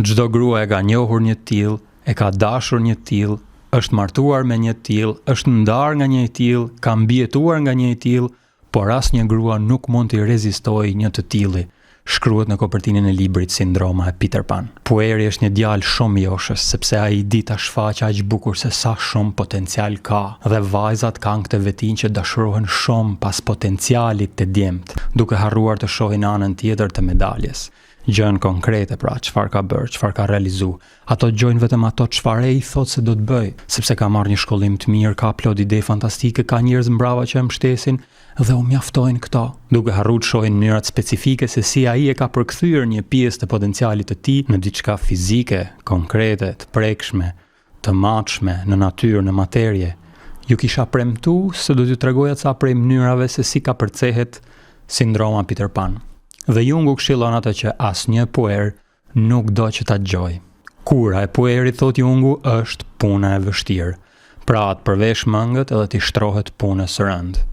Çdo grua e ka njohur një tillë, e ka dashur një tillë, është martuar me një tillë, është ndarë nga një tillë, ka mbijetuar nga një tillë, por asnjë grua nuk mund të rezistojë një të tilli. Shkruhet në kopertinën e librit Sindroma e Peter Pan. Pueri është një djalë shumë joshës, sepse ai di ta shfaqë aq bukur se sa shumë potencial ka, dhe vajzat kanë këtë vetinë që dashurohen shumë pas potencialit të djemt, duke harruar të shohin anën tjetër të medaljes. Gjën konkrete pra, çfarë ka bërë, çfarë ka realizu. Ato gjojnë vetëm ato çfarë ai thot se do të bëj, sepse ka marrë një shkollim të mirë, ka plot ide fantastike, ka njerëz mbrava që e mbështesin dhe u mjaftojnë këto, duke harruar të shohin mënyrat specifike se si ai e ka përkthyer një pjesë të potencialit të tij në diçka fizike, konkrete, të prekshme, të matshme, në natyrë, në materie. Ju kisha premtuar se do t'ju tregoja ca prej mënyrave se si ka përcehet sindroma Peter Pan. Dhe Jungu këshillon atë që asnjë puer nuk do që ta dëgjoj. Kura e puerit, thot Jungu, është puna e vështirë. Pra atë përvesh mëngët edhe t'i shtrohet punës së rëndë.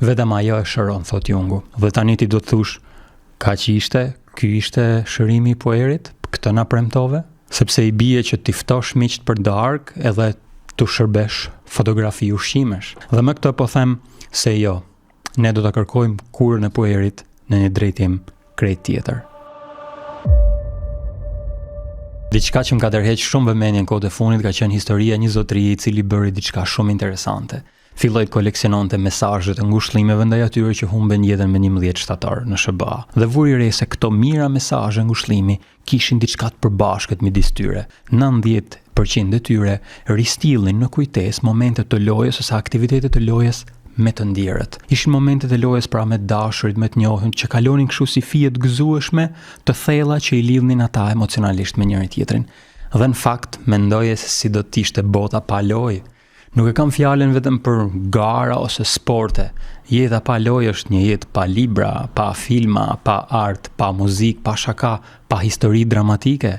Vetëm ajo e shëron, thot Jungu. Dhe tani ti do të thush, kaq ishte, ky ishte shërimi i puerit, këtë na premtove, sepse i bie që t'i ftosh miqt për darkë edhe t'u shërbesh fotografi ushqimesh. Dhe me këtë po them se jo, ne do ta kërkojmë kurën e puerit në një drejtim krejt tjetër. Diçka që më ka tërheq shumë vëmendjen në kohët e fundit ka qenë historia e një zotërie i cili bëri diçka shumë interesante. Filloi të koleksiononte mesazhe të ngushëllimeve ndaj atyre që humben jetën me 11 shtator në SBA. Dhe vuri re se këto mira mesazhe ngushëllimi kishin diçka të përbashkët midis tyre. 90% e tyre ristillin në kujtesë momente të lojës ose aktivitete të lojës me të ndjerët. Ishin momentet e lojës pra me dashurit, me të njohur, që kalonin kështu si fije të gëzueshme, të thella që i lidhnin ata emocionalisht me njëri tjetrin. Dhe në fakt mendoje se si do të ishte bota pa lojë. Nuk e kam fjalën vetëm për gara ose sporte. Jeta pa lojë është një jetë pa libra, pa filma, pa art, pa muzikë, pa shaka, pa histori dramatike.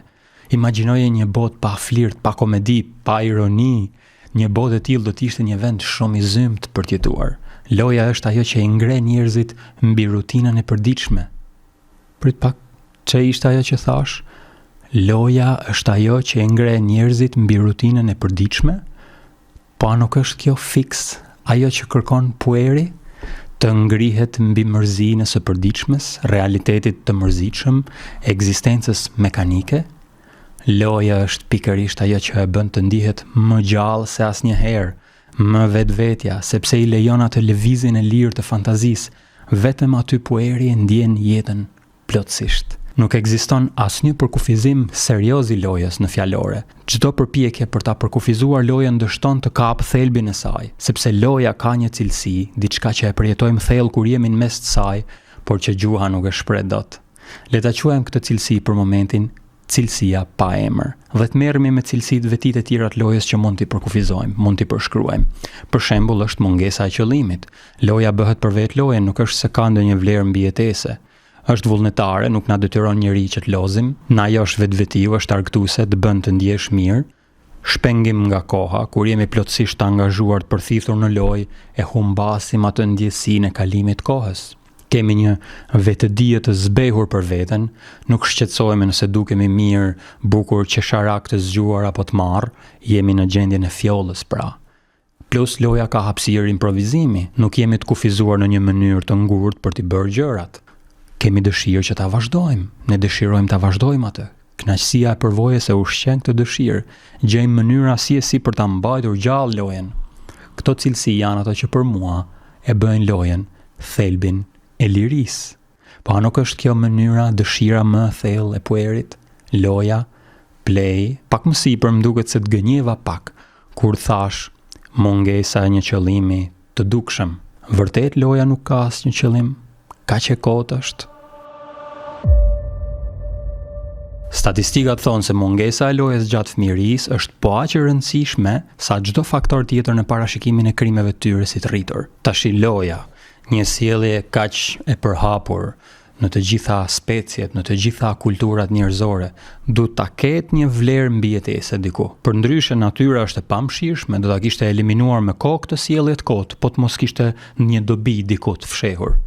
Imagjinoje një botë pa flirt, pa komedi, pa ironi. Një botë e tillë do të ishte një vend shumë i zymt për të jetuar. Loja është ajo që i ngre njerëzit mbi rutinën e përditshme. Prit pak, ç'e ishte ajo që thash? Loja është ajo që i ngre njerëzit mbi rutinën e përditshme? Po nuk është kjo fiks ajo që kërkon pueri? Të ngrihet mbi mërzinë së përditshmes, realitetit të mërzitshëm, ekzistencës mekanike? Loja është pikërisht ajo që e bën të ndihet më gjallë se asnjëherë, më vetvetja, sepse i lejon atë lëvizjen e lirë të fantazisë, vetëm aty pueri e ndjen jetën plotësisht. Nuk ekziston asnjë përkufizim serioz i lojës në fjalore. Çdo përpjekje për ta përkufizuar lojën dështon të kapë thelbin e saj, sepse loja ka një cilësi, diçka që e përjetojmë thellë kur jemi në mes të saj, por që gjuha nuk e shpreh dot. Le ta quajmë këtë cilësi për momentin cilësia pa emër. Dhe të merremi me cilësitë vetit e tjera të lojës që mund t'i përkufizojmë, mund t'i përshkruajmë. Për shembull është mungesa e qëllimit. Loja bëhet për vetë lojën, nuk është se ka ndonjë vlerë mbijetese. Është vullnetare, nuk na detyron njëri që të lozim, na ajo është vetvetiu, është argëtuese, të bën të ndjesh mirë. Shpengim nga koha, kur jemi plotësisht të angazhuar të përthithur në lojë, e humbasim atë ndjesinë e kalimit kohës. Kemi një vetëdije të zbehur për veten, nuk shqetësohemi nëse dukemi mirë, bukur, qesharak të zgjuar apo të marr, jemi në gjendjen e fjollës pra. Plus loja ka hapësirë improvizimi, nuk jemi të kufizuar në një mënyrë të ngurtë për t'i bërë gjërat. Kemi dëshirë që ta vazhdojmë, ne dëshirojmë ta vazhdojmë atë. Kënaqësia e përvojës e ushqen këtë dëshirë, gjejmë mënyra si për ta mbajtur gjallë lojën. Këto cilësi janë ato që për mua e bëjnë lojën thelbin e lirisë. Po nuk është kjo mënyra, dëshira më e thellë e puerit? Loja, play, pak më sipër më duket se të gënjeva pak kur thash mungesa e një qëllimi të dukshëm. Vërtet loja nuk ka asnjë qëllim, kaq e kotë është. Statistikat thonë se mungesa e lojës gjatë fëmijërisë është po aq e rëndësishme sa çdo faktor tjetër në parashikimin e krimeve të tyre si të rritur. Tashi loja, një sjellje kaq e përhapur në të gjitha speciet, në të gjitha kulturat njerëzore, duhet ta ketë një vlerë mbijetese diku. Përndryshe natyra është e pamshirshme, do ta kishte eliminuar me kohë këtë sjellje të kotë, po të mos kishte një dobi diku të fshehur.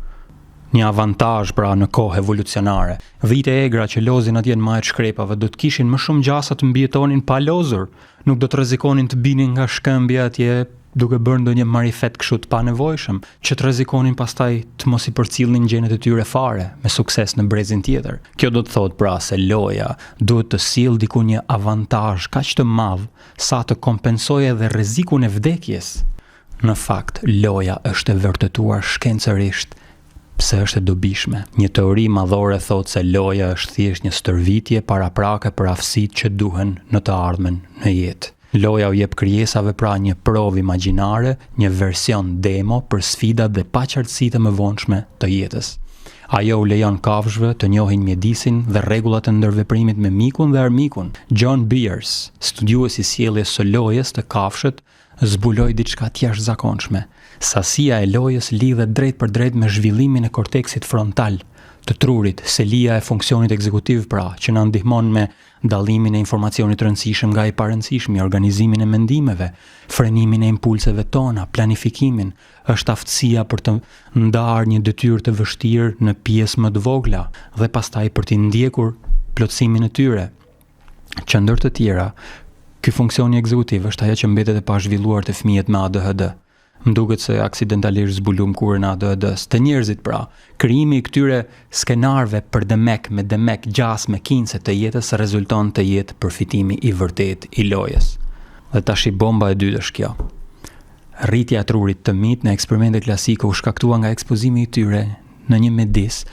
një avantazh pra në kohë evolucionare. Vite egra që lozin atje në majt shkrepave do të kishin më shumë gjasa të mbijetonin pa lozur, nuk do të rrezikonin të binin nga shkëmbja atje duke bërë ndonjë marifet kështu të panevojshëm, që të rrezikonin pastaj të mos i përcjellnin gjenet e tyre fare me sukses në brezin tjetër. Kjo do të thotë pra se loja duhet të sjellë diku një avantazh kaq të madh sa të kompensojë edhe rrezikun e vdekjes. Në fakt, loja është e vërtetuar shkencërisht pse është e dobishme. Një teori madhore thotë se loja është thjesht një stërvitje paraprake për aftësitë që duhen në të ardhmen në jetë. Loja u jep krijesave pra një provë imagjinare, një version demo për sfidat dhe paqartësitë më vonshme të jetës. Ajo u lejon kafshëve të njohin mjedisin dhe rregullat e ndërveprimit me mikun dhe armikun. John Beers, studiuesi i sjelljes së lojës të kafshët, zbuloi diçka të jashtëzakonshme. Sasia e lojës lidhet drejt për drejt me zhvillimin e korteksit frontal të trurit, selia e funksionit ekzekutiv pra, që na ndihmon me dallimin e informacionit të rëndësishëm nga i parëndësishmi, organizimin e mendimeve, frenimin e impulseve tona, planifikimin, është aftësia për të ndarë një detyrë të vështirë në pjesë më të vogla dhe pastaj për t'i ndjekur plotësimin e tyre. Që ndër të tjera, ky funksioni ekzekutiv është ajo që mbetet e pazhvilluar te fëmijët me ADHD. Më duket se aksidentalisht zbulum kurën ADHD-s të njerëzit pra. Krijimi i këtyre skenarëve për demek me demek gjas me kinse të jetës rezulton të jetë përfitimi i vërtet i lojës. Dhe tash bomba e dytë është kjo. Rritja e trurit të mit në eksperimente klasike u shkaktua nga ekspozimi i tyre në një mjedis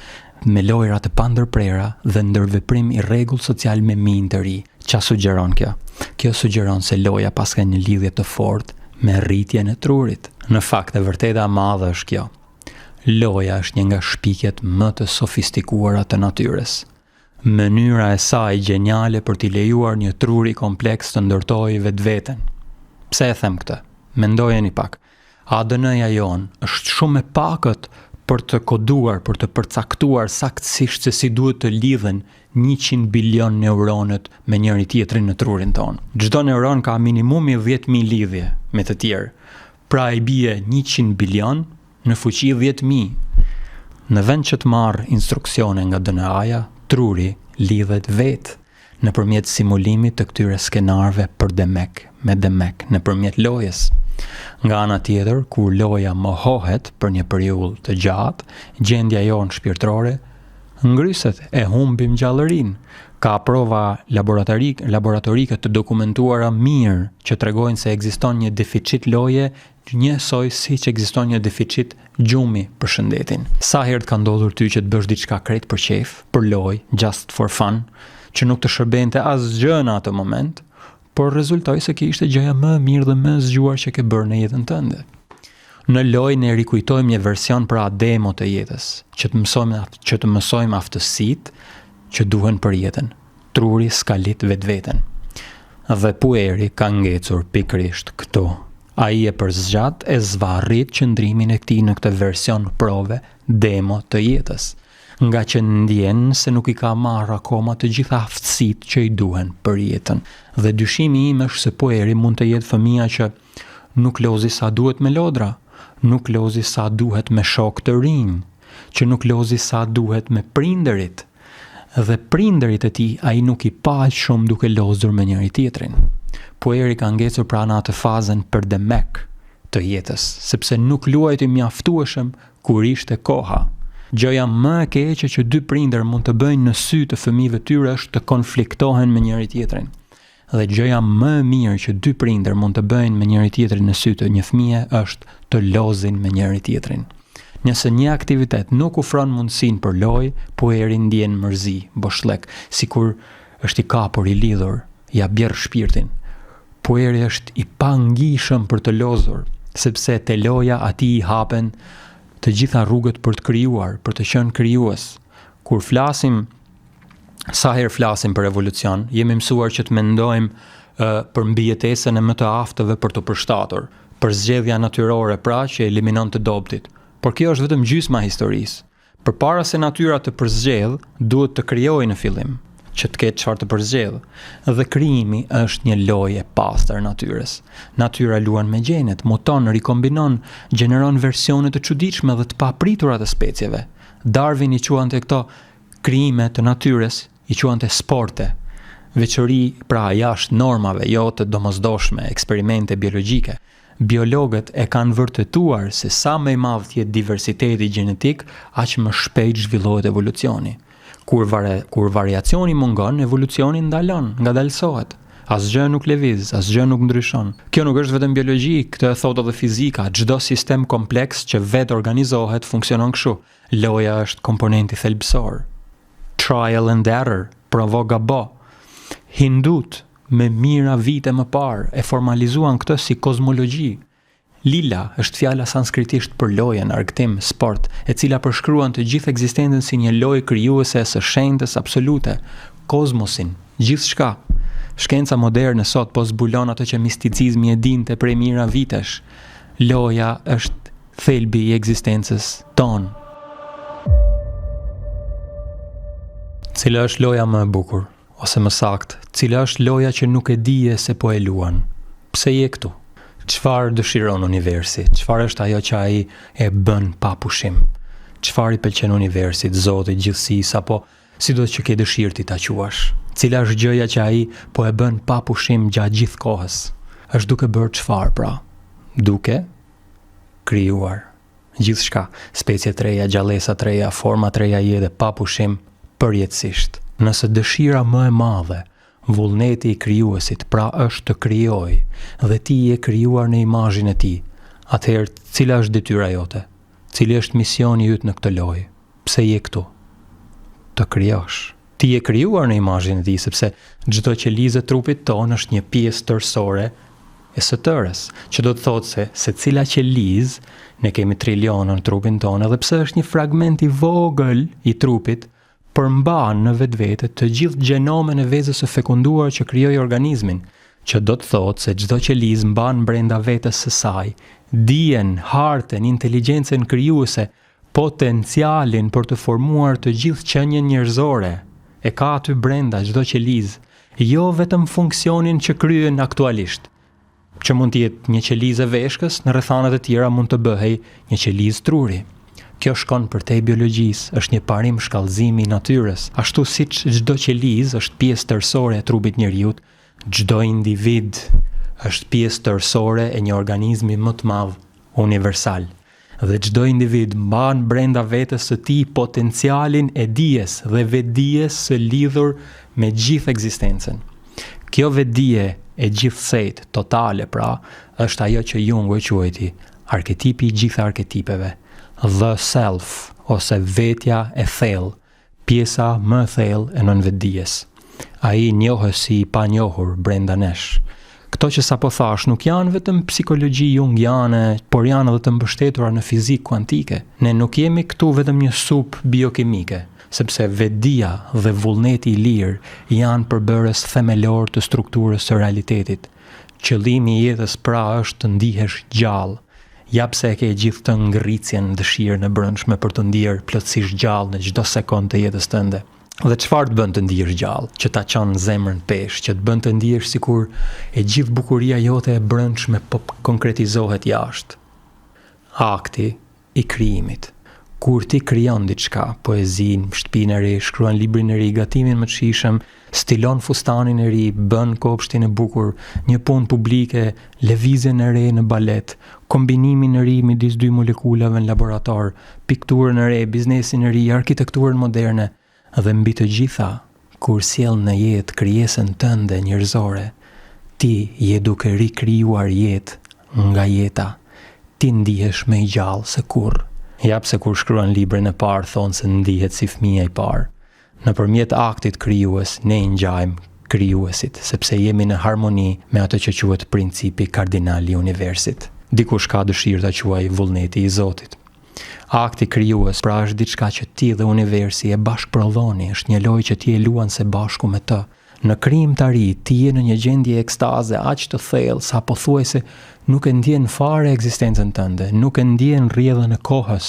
me lojra të pandërprera dhe ndërveprim i rregull social me mijë të ri. Ç'a sugjeron kjo? Kjo sugjeron se loja pas ka një lidhje të fortë me rritjen e trurit. Në fakt e vërteta e madhe është kjo. Loja është një nga shpikjet më të sofistikuara të natyrës. Mënyra e saj geniale për t'i lejuar një truri kompleks të ndërtojë vetveten. Pse e them këtë? Mendojeni pak. ADN-ja jon është shumë e pakët për të koduar, për të përcaktuar saktësisht se si duhet të lidhen 100 bilion neuronet me njëri tjetrin në trurin tonë. Çdo neuron ka minimumi 10.000 lidhje me të tjerë. Pra i bie 100 bilion në fuqi 10.000. Në vend që të marrë instruksione nga DNA-ja, truri lidhet vetë nëpërmjet simulimit të këtyre skenarëve për demek me demek nëpërmjet lojës. Nga ana tjetër, kur loja mohohet për një periudhë të gjatë, gjendja jonë shpirtërore ngryset, e humbim gjallërinë. Ka prova laboratorike të dokumentuara mirë që tregojnë se ekziston një deficit loje njësoj si që ekziston një deficit gjumi për shëndetin. Sa herë ka ndodhur ty që të bësh diçka krejt për qejf, për lojë, just for fun, që nuk të shërbente asgjë në atë moment, por rezultoi se kjo ishte gjëja më e mirë dhe më e zgjuar që ke bërë në jetën tënde. Në lojë ne rikujtojmë një version pra demo të jetës, që të mësojmë aftësitë që duhen për jetën. Truri skalit vetveten. Dhe pueri ka ngecur pikërisht këtu. Ai e përzgjat e zvarrit qëndrimin e këtij në këtë version prove demo të jetës, nga që ndjen se nuk i ka marrë akoma të gjitha aftësitë që i duhen për jetën. Dhe dyshimi im është se pueri mund të jetë fëmia që nuk lozi sa duhet me lodra, nuk lozi sa duhet me shok të rinj, që nuk lozi sa duhet me prindërit, dhe prindërit e tij ai nuk i pa shumë duke lozur me njëri tjetrin. Pueri ka ngecur pra në atë fazën për demek të jetës, sepse nuk luajti mjaftueshëm kur ishte koha. Gjëja më e keqe që dy prindër mund të bëjnë në sy të fëmijëve tyre është të konfliktohen me njëri tjetrin. Dhe gjëja më e mirë që dy prindër mund të bëjnë me njëri tjetrin në sy të një fëmije është të lozin me njëri tjetrin. Nëse një aktivitet nuk ofron mundësinë për lojë, pueri ndjen mërzi, boshllëk, sikur është i kapur, i lidhur, ja bjerr shpirtin. Pueri është i pangjishëm për të lozur, sepse te loja atij i hapen të gjitha rrugët për të krijuar, për të qenë krijues. Sa herë flasim për evolucion, jemi mësuar që të mendojmë për mbijetesën e më të aftëve për të përshtatur, për zgjedhja natyrore pra që eliminon të dobtit. Por kjo është vetëm gjysma e historisë. Përpara se natyra të përzgjedh, duhet të krijojë në fillim, që të ketë çfarë të përzgjedh. Dhe krijimi është një lojë e pastër natyrës. Natyra luan me gjenet, muton, rikombinon, gjeneron versione të çuditshme dhe të papritura të specieve. Darwin i quante këto krijime të natyrës, i quante sporte, veçori pra jashtë normave, jo të domosdoshme, eksperimente biologjike. Biologët e kanë vërtetuar se sa më i madh jetë diversiteti gjenetik, aq më shpejt zhvillohet evolucioni. Kur variacioni mungon, evolucioni ndalon, ngadalësohet. Asgjë nuk lëviz, asgjë nuk ndryshon. Kjo nuk është vetëm biologji, këtë e thotë edhe fizika. Çdo sistem kompleks që vetë organizohet funksionon kështu. Loja është komponenti thelbësor. Trial and error, provo gabo. Hindut me mira vite më parë e formalizuan këtë si kozmologji. Lila është fjala sanskritisht për lojën, argëtim, sport, e cila përshkruan të gjithë ekzistencën si një lojë krijuese së shenjtës absolute, kozmosin, gjithçka. Shkenca moderne sot po zbulon ato që misticizmi e dinte prej mira vitesh. Loja është thelbi i ekzistencës tonë. Cila është loja më e bukur? Ose më sakt, cila është loja që nuk e dije se po e luan? Pse je këtu? Çfarë dëshiron universi? Çfarë është ajo që ai e bën pa pushim? Çfarë i pëlqen universit, Zotit, gjithësisë, apo sido që ke dëshirë ti ta quash? Cila është gjëja që ai po e bën pa pushim gjatë gjithë kohës? Është duke bërë çfarë pra? Duke krijuar gjithçka, specie të reja, gjallësa të reja, forma të reja jete pa pushim përjetësisht. Nëse dëshira më e madhe, vullneti i krijuesit, pra është të krijojë, dhe ti je krijuar në imazhin e tij, atëherë cila është detyra jote? Cili është misioni yt në këtë lojë? Pse je këtu? Të krijosh. Ti je krijuar në imazhin e tij sepse çdo qelizë e trupit tonë është një pjesë tërësore e së tërës, që do të thotë se secila qelizë, ne kemi triliona në trupin tonë, edhe pse është një fragment i vogël i trupit, përmban në vetvete të gjithë gjenomen e vezës së fekunduar që krijoi organizmin, që do të thotë se çdo qelizë mban brenda vetes së saj dijen, harten, inteligjencën krijuese, potencialin për të formuar të gjithë qenien njerëzore. E ka aty brenda çdo qelizë, jo vetëm funksionin që kryen aktualisht, që mund të jetë një qelizë e veshkës, në rrethanat e tjera mund të bëhej një qelizë truri. Kjo shkon përtej biologjisë, është një parim shkallëzimi i natyrës. Ashtu siç çdo qelizë është pjesë tërësore e trupit njerëzit, çdo individ është pjesë tërësore e një organizmi më të madh, universal. Dhe çdo individ mban brenda vetes së tij potencialin e dijes dhe vetdijes së lidhur me gjithë ekzistencën. Kjo vetdije e gjithësejt, totale pra, është ajo që Jung e quajti arketipi i gjithë arketipeve. The self, ose vetja e thellë, pjesa më e thellë e nënvetdijes. Ai njohës si i panjohur brenda nesh. Këto që sapo thash nuk janë vetëm psikologji jungiane, por janë edhe të mbështetura në fizikë kuantike. Ne nuk jemi këtu vetëm një supë biokimike, sepse vetdia dhe vullneti i lirë janë përbërës themelor të strukturës së realitetit. Qëllimi i jetës pra është të ndihesh gjallë. Ja pse e ke gjithë të ngritjen dëshirën e brendshme për të ndier plotësisht gjallë në çdo sekondë të jetës tënde. Dhe çfarë të bën të ndihesh gjallë? Që ta çon zemrën pesh, që të bën të ndihesh sikur e gjithë bukuria jote e brendshme po konkretizohet jashtë. Akti i krijimit. Kur ti krijon diçka, poezinë, shtëpinë e re, shkruan librin e ri, gatimin më të shijshëm, stilon fustanin e ri, bën kopshtin e bukur, një punë publike, lëvizjen e re në balet, kombinimin e ri midis dy molekulave në laborator, pikturën e re, biznesin e ri, arkitekturën moderne, dhe mbi të gjitha, kur sjell në jetë krijesën tënde njerëzore, ti je duke rikrijuar jetë nga jeta. Ti ndihesh më i gjallë se kurrë. Ja pse kur shkruan librin e parë thonë se ndihet si fëmia i parë. Nëpërmjet aktit krijues ne i ngjajmë krijuesit, sepse jemi në harmoni me atë që quhet principi kardinal i universit. Dikush ka dëshirë ta quajë vullneti i Zotit. Akti krijues pra është diçka që ti dhe universi e bashkëprodhoni, është një lojë që ti e luan së bashku me të. Në krijimtari ti je në një gjendje ekstaze aq të thellë sa pothuajse nuk e ndjen fare ekzistencën tënde, nuk e ndjen rrjedhën e kohës,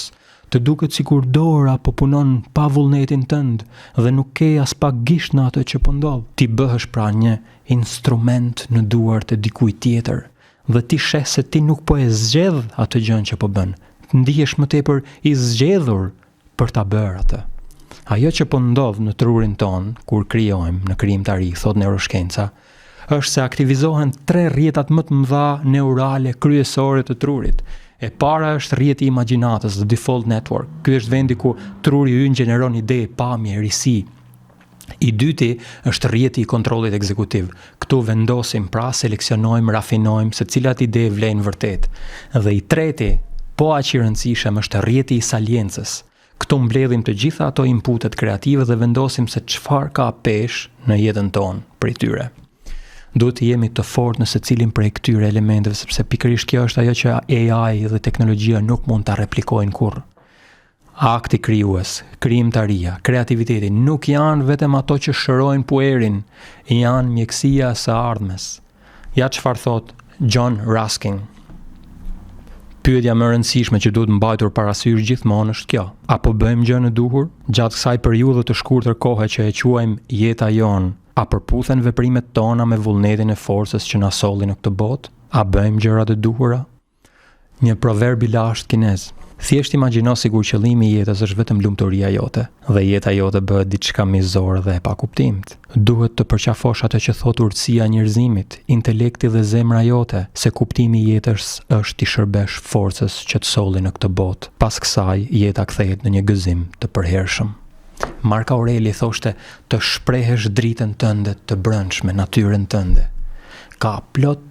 të duket sikur dora po punon pa vullnetin tënd dhe nuk ke as pak gisht në atë që po ndodh. Ti bëhesh pra një instrument në duart e dikujt tjetër dhe ti sheh se ti nuk po e zgjedh atë gjën që po bën. Ndihesh më tepër i zgjedhur për ta bërë atë. Ajo që po ndodh në trurin ton kur krijojmë në krijimtari, thot neuroshkenca, është se aktivizohen 3 rrjetat më të mëdha neurale kryesore të trurit. E para është rrjeti i imagjinatës, the default network. Ky është vendi ku truri ynë gjeneron ide, pamje, risi. I dyti është rrjeti i kontrollit ekzekutiv. Këtu vendosim, pra seleksionojmë, rafinojmë se cilat ide vlen vërtet. Dhe i treti, po aq i rëndësishëm, është rrjeti i saliencës. Këtu mbledhim të gjitha ato inputet kreative dhe vendosim se çfarë ka pesh në jetën tonë prej tyre. Duhet të jemi të fortë në secilin prej këtyre elementeve, sepse pikërisht kjo është ajo që AI dhe teknologjia nuk mund ta replikojnë kurrë. Akti krijues, krijimtaria, kreativiteti nuk janë vetëm ato që shërojnë puerin, janë mjekësia e së ardhmes. Ja çfarë thot John Ruskin. Pyetja më e rëndësishme që duhet mbajtur parasysh gjithmonë është kjo: apo bëjmë gjën e duhur? Gjatë kësaj periudhe të shkurtër kohe që e quajmë jeta jonë, a përputhen veprimet tona me vullnetin e forcës që na solli në këtë botë? A bëjmë gjërat e duhura? Një proverb i lashtë kinez. Thjesht imagjino sikur qëllimi i jetës është vetëm lumturia jote dhe jeta jote bëhet diçka mizore dhe e pakuptimt. Duhet të përqafosh atë që thot urtësia e njerëzimit, intelekti dhe zemra jote, se kuptimi i jetës është i shërbesh forcës që të solli në këtë botë. Pas kësaj, jeta kthehet në një gëzim të përhershëm. Mark Aureli thoshte të shprehesh dritën tënde të brendshme, natyrën tënde. Ka plot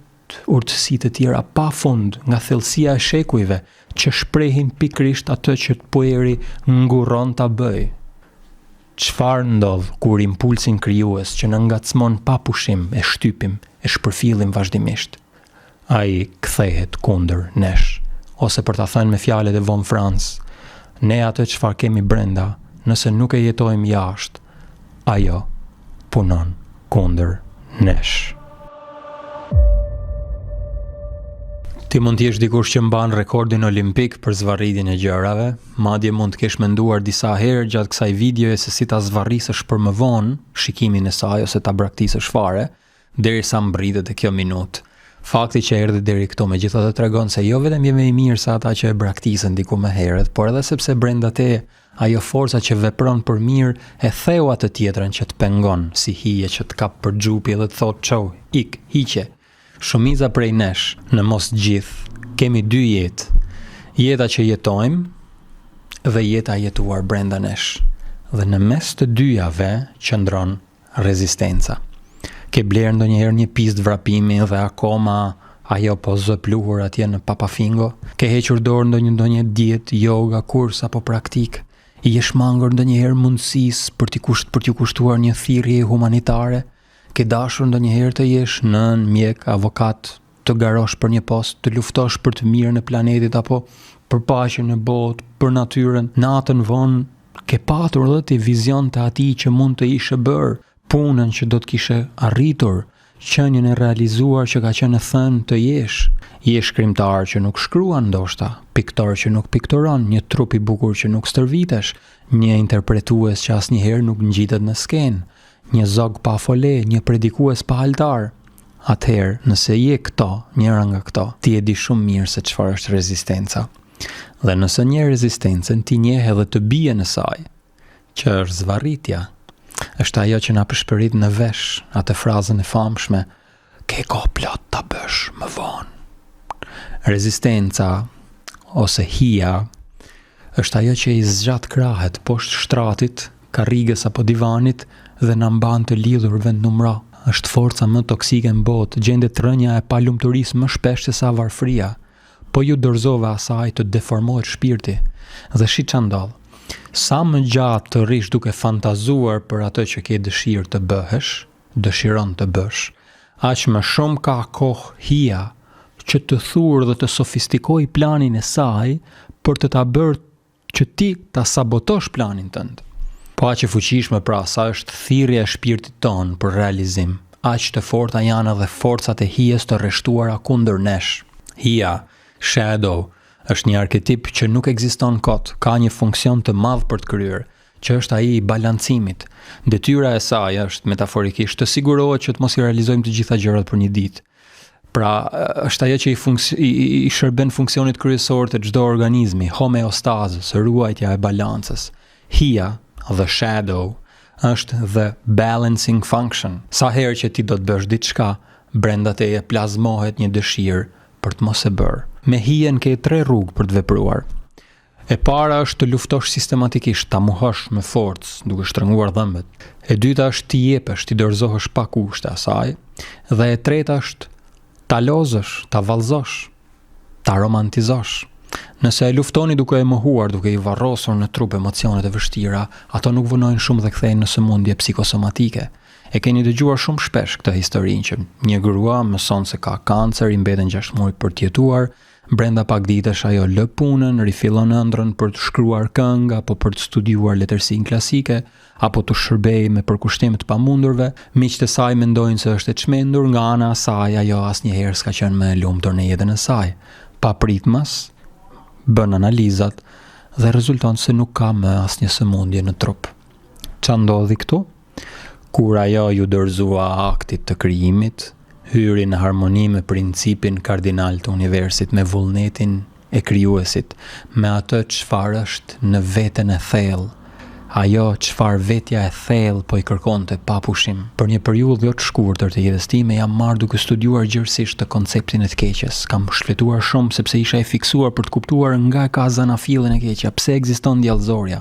urtësi të tjera pa fund nga thellësia e shekujve që shprehin pikërisht atë që pueri ngurron ta bëj. Çfarë ndodh kur impulsin krijues që na ngacmon pa pushim e shtypim, e shpërfillim vazhdimisht? Ai kthehet kundër nesh, ose për ta thënë me fjalët e von Franz, ne atë çfarë kemi brenda, nëse nuk e jetojmë jashtë, ajo punon kundër nesh. Ti mund t'jesh dikush që mban rekordin olimpik për zvarritjen e gjërave, madje mund të kesh menduar disa herë gjatë kësaj videoje se si ta zvarrisësh për më vonë shikimin e saj ose ta braktisësh fare, derisa mbritët te kjo minutë. Fakti që erdhi deri këtu megjithatë tregon se jo vetëm je më i mirë se ata që e braktisën diku më herët, por edhe sepse brenda te ajo forca që vepron për mirë e theu atë tjetrën që të pengon, si hije që të kap për xhupi dhe të thotë çau, ik, hiqe. Shumica prej nesh, në mos gjithë, kemi 2 jetë. Jeta që jetojmë dhe jeta jetuar brenda nesh. Dhe në mes të dyjave qëndron rezistenca. Ke bler ndonjëherë një pistë vrapimi dhe akoma ajo po zë pluhur atje në Papafingo? Ke hequr dorë ndonjë dietë, yoga, kurs apo praktik? I je shmangur ndonjëherë mundësisë për t'ju kushtuar një thirrje humanitare? Ke dashur ndonjëherë të jesh nën, mjek, avokat, të garosh për një post, të luftosh për të mirën e planetit apo për paqen në botë, për natyrën? Natën vonë ke patur edhe ti vizion të atij që mund të ishe bërë, punën që do të kishe arritur, qenien e realizuar që ka qenë thënë të jesh. Je shkrimtar që nuk shkruan ndoshta, piktor që nuk pikturon, një trup i bukur që nuk stërvitesh, një interpretues që asnjëherë nuk ngjitet në skenë, një zog pa fole, një predikues pa altar. Atëherë, nëse je këto, njëra nga këto, ti e di shumë mirë se çfarë është rezistenca. Dhe nëse një rezistencën ti njeh edhe të bie në saj, që është zvarritja, është ajo që na përshpërit në vesh atë frazën e famshme: ke kohë plot ta bësh më vonë. Rezistenca ose hija është ajo që i zgjat krahet poshtë shtratit, karrigës apo divanit dhe na mban të lidhur vendnumra. Është forca më toksike në botë, gjendet rënja e palumturisë më shpesh se sa varfëria, po ju dorëzove asaj të deformohet shpirti. Dhe shi ç'a ndodh. Sa më gjatë të rish duke fantazuar për atë që ke dëshirë të bëhesh, dëshiron të bësh, aq më shumë ka kohë hija që të thurë dhe të sofistikoj planin e saj për të ta bërë që ti ta sabotosh planin tënd. Po aq e fuqishme pra sa është thirrja e shpirtit ton për realizim, aq të forta janë edhe forcat e hijes të rreshtuara kundër nesh. Hija, shadow, është një arketip që nuk ekziston kot, ka një funksion të madh për të kryer, që është ai i balancimit. Detyra e saj është metaforikisht të sigurohet që të mos i realizojmë të gjitha gjërat për një ditë. Pra, është ajo që i shërben funksionit kryesor të çdo organizmi, homeostazës, ruajtja e balancës. Hija, the shadow, është the balancing function. Sa herë që ti do të bësh diçka, brenda teje plazmohet një dëshirë për të mos e bërë. Me hijen ke 3 rrugë për të vepruar. E para është të luftosh sistematikisht, ta mohosh me forcë, duke shtrënguar dhëmbët. E dyta është ti jepesh, ti dorëzohesh pa kushte asaj. Dhe e treta është ta lozësh, ta vallëzosh, ta romantizosh. Nëse e luftoni duke e mohuar, duke i varrosur në trup emocionet e vështira, ato nuk vënojnë shumë dhe kthejnë në sëmundje psikosomatike. E keni dëgjuar shumë shpesh këtë historinë që një grua mëson se ka kancer, i mbeten 6 muaj për të jetuar, brenda pak ditësh ajo lë punën, rifillon ëndrrën për të shkruar këngë apo për të studiuar letërsinë klasike, apo të shërbejë me përkushtim të pamundurve. Miqtë e saj mendojnë se është e çmendur, nga ana e saj ajo asnjëherë s'ka qenë më e lumtur në jetën e saj. Pa pritmas, bën analizat dhe rezulton se nuk ka më asnjë sëmundje në trup. Ç'a ndodhi këtu? Kur ajo ju dorëzua aktit të krijimit, hyri në harmoni me principin kardinal të universit, me vullnetin e krijuesit, me atë çfarë është në veten e thellë. Ajo çfarë vetja e thellë po i kërkonte pa pushim. Për një periudhë jo të shkurtër të jetës time jam marrë duke studiuar gjërësisht të konceptin e të keqes. Kam shfletuar shumë sepse isha e fiksuar për të kuptuar nga ka zanafillin e keqja, pse ekziston djallëzorja.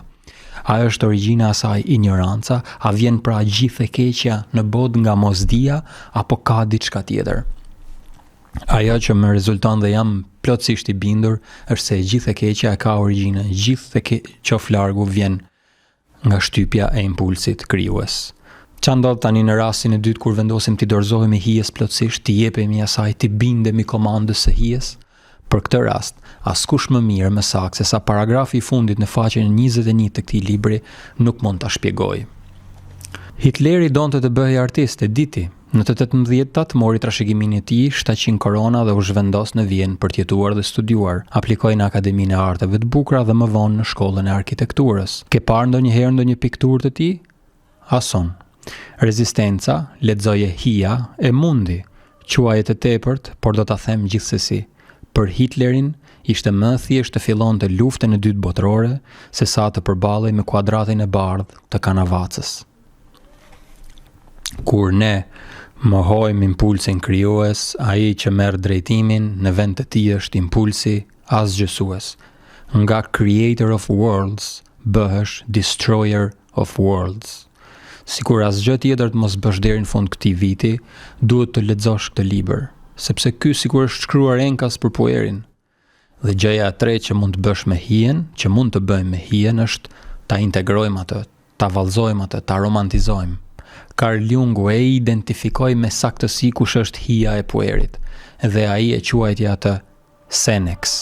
A është origjina asaj ignoranca, a vjen pra gjithë e keqja në botë nga mosdia, apo ka diçka tjetër? Ajo që më rezulton dhe jam plotësisht i bindur është se gjithë e keqja e ka origjinën, gjithë e qof largu vjen nga shtypja e impulsit krijues. Ç'a ndodh tani në rastin e dytë kur vendosim t'i dorëzohemi hijes plotësisht, t'i jepemi asaj, t'i bindemi komandës së hijes? Për këtë rast, askush më mirë më saktë se sa paragrafi i fundit në faqen 21 të këtij libri nuk mund ta shpjegoj. Hitleri donte të bëhej artist, e diti. Në të 18-tat mori trashëgimin e tij, 700 korona dhe u zhvendos në Vjenë për të jetuar dhe studiuar. Aplikoi në Akademinë e Arteve të Bukura dhe më vonë në Shkollën e Arkitekturës. Ke parë ndonjëherë ndonjë pikturë të tij? Ason. Rezistenca, lexoje Hija, e mundi. Quajet e tepërt, por do ta them gjithsesi. Për Hitlerin ishte më thjesht të fillonte luftën e dytë botërore se sa të përballej me kuadratin e bardhë të Kanavacës. Kur ne mohojmë impulsin krijues, ai që merr drejtimin në vend të tij është impulsi asgjësues. Nga creator of worlds bëhesh destroyer of worlds. Sikur asgjë tjetër të mos bësh deri në fund këtij viti, duhet të lexosh këtë libër, sepse ky sikur është shkruar enkas për Puerin. Dhe gjëja e tretë që mund të bësh me hijen, që mund të bëjmë me hijen është ta integrojmë atë, ta vallëzojmë atë, ta romantizojmë. Carl Jung e identifikoi me saktësi kush është hija e Puerit, dhe ai e quajti atë Senex.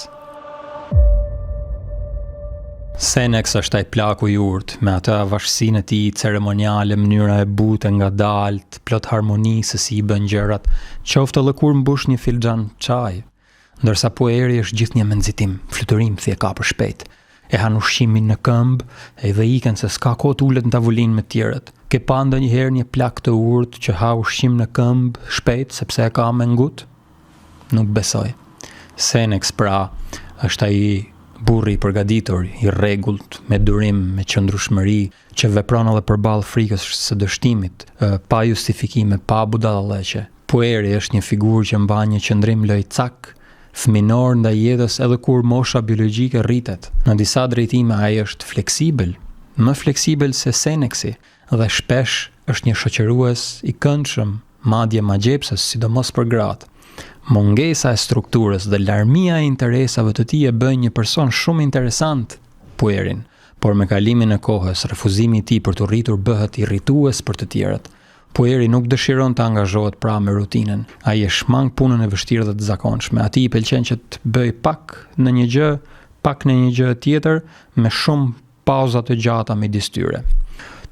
Senex është ai plaku i urtë, me atë avashësinë e tij ceremoniale, mënyra e butë ngadalt, plot harmoni se si i bën gjërat, qoftë edhe kur mbush një filxhan çaj. Ndërsa Pueri është gjithnjë me nxitim, fluturim, thje kapër shpejt. E han ushqimin në këmbë, edhe iken se s'ka kohë të ulet në tavolinë me tjerët. Ke pa ndonjëherë një plak të urtë që ha ushqim në këmbë shpejt sepse e ka me ngut? Nuk besoj. Senex pra është ai burri i përgatitur, i rregullt, me durim, me qëndrueshmëri, që vepron edhe përballë frikës së dështimit, pa justifikime, pa budallëqe. Pueri është një figurë që mban një qëndrim lojcak, fëminor ndaj jetës edhe kur mosha biologjike rritet. Në disa drejtime ai është fleksibël, më fleksibël se Senexi, dhe shpesh është një shoqërues i këndshëm, madje magjepsës, sidomos për gratë. Mungesa e strukturës dhe larmia e interesave të tij e bën një person shumë interesant Puerin, por me kalimin e kohës, refuzimi i tij për të rritur bëhet irritues për të tjerët. Pueri nuk dëshiron të angazhohet pra me rutinën. Ai e shmang punën e vështirë dhe të zakonshme. Atij i pëlqen që të bëj pak në një gjë tjetër, me shumë pauza të gjata midis tyre.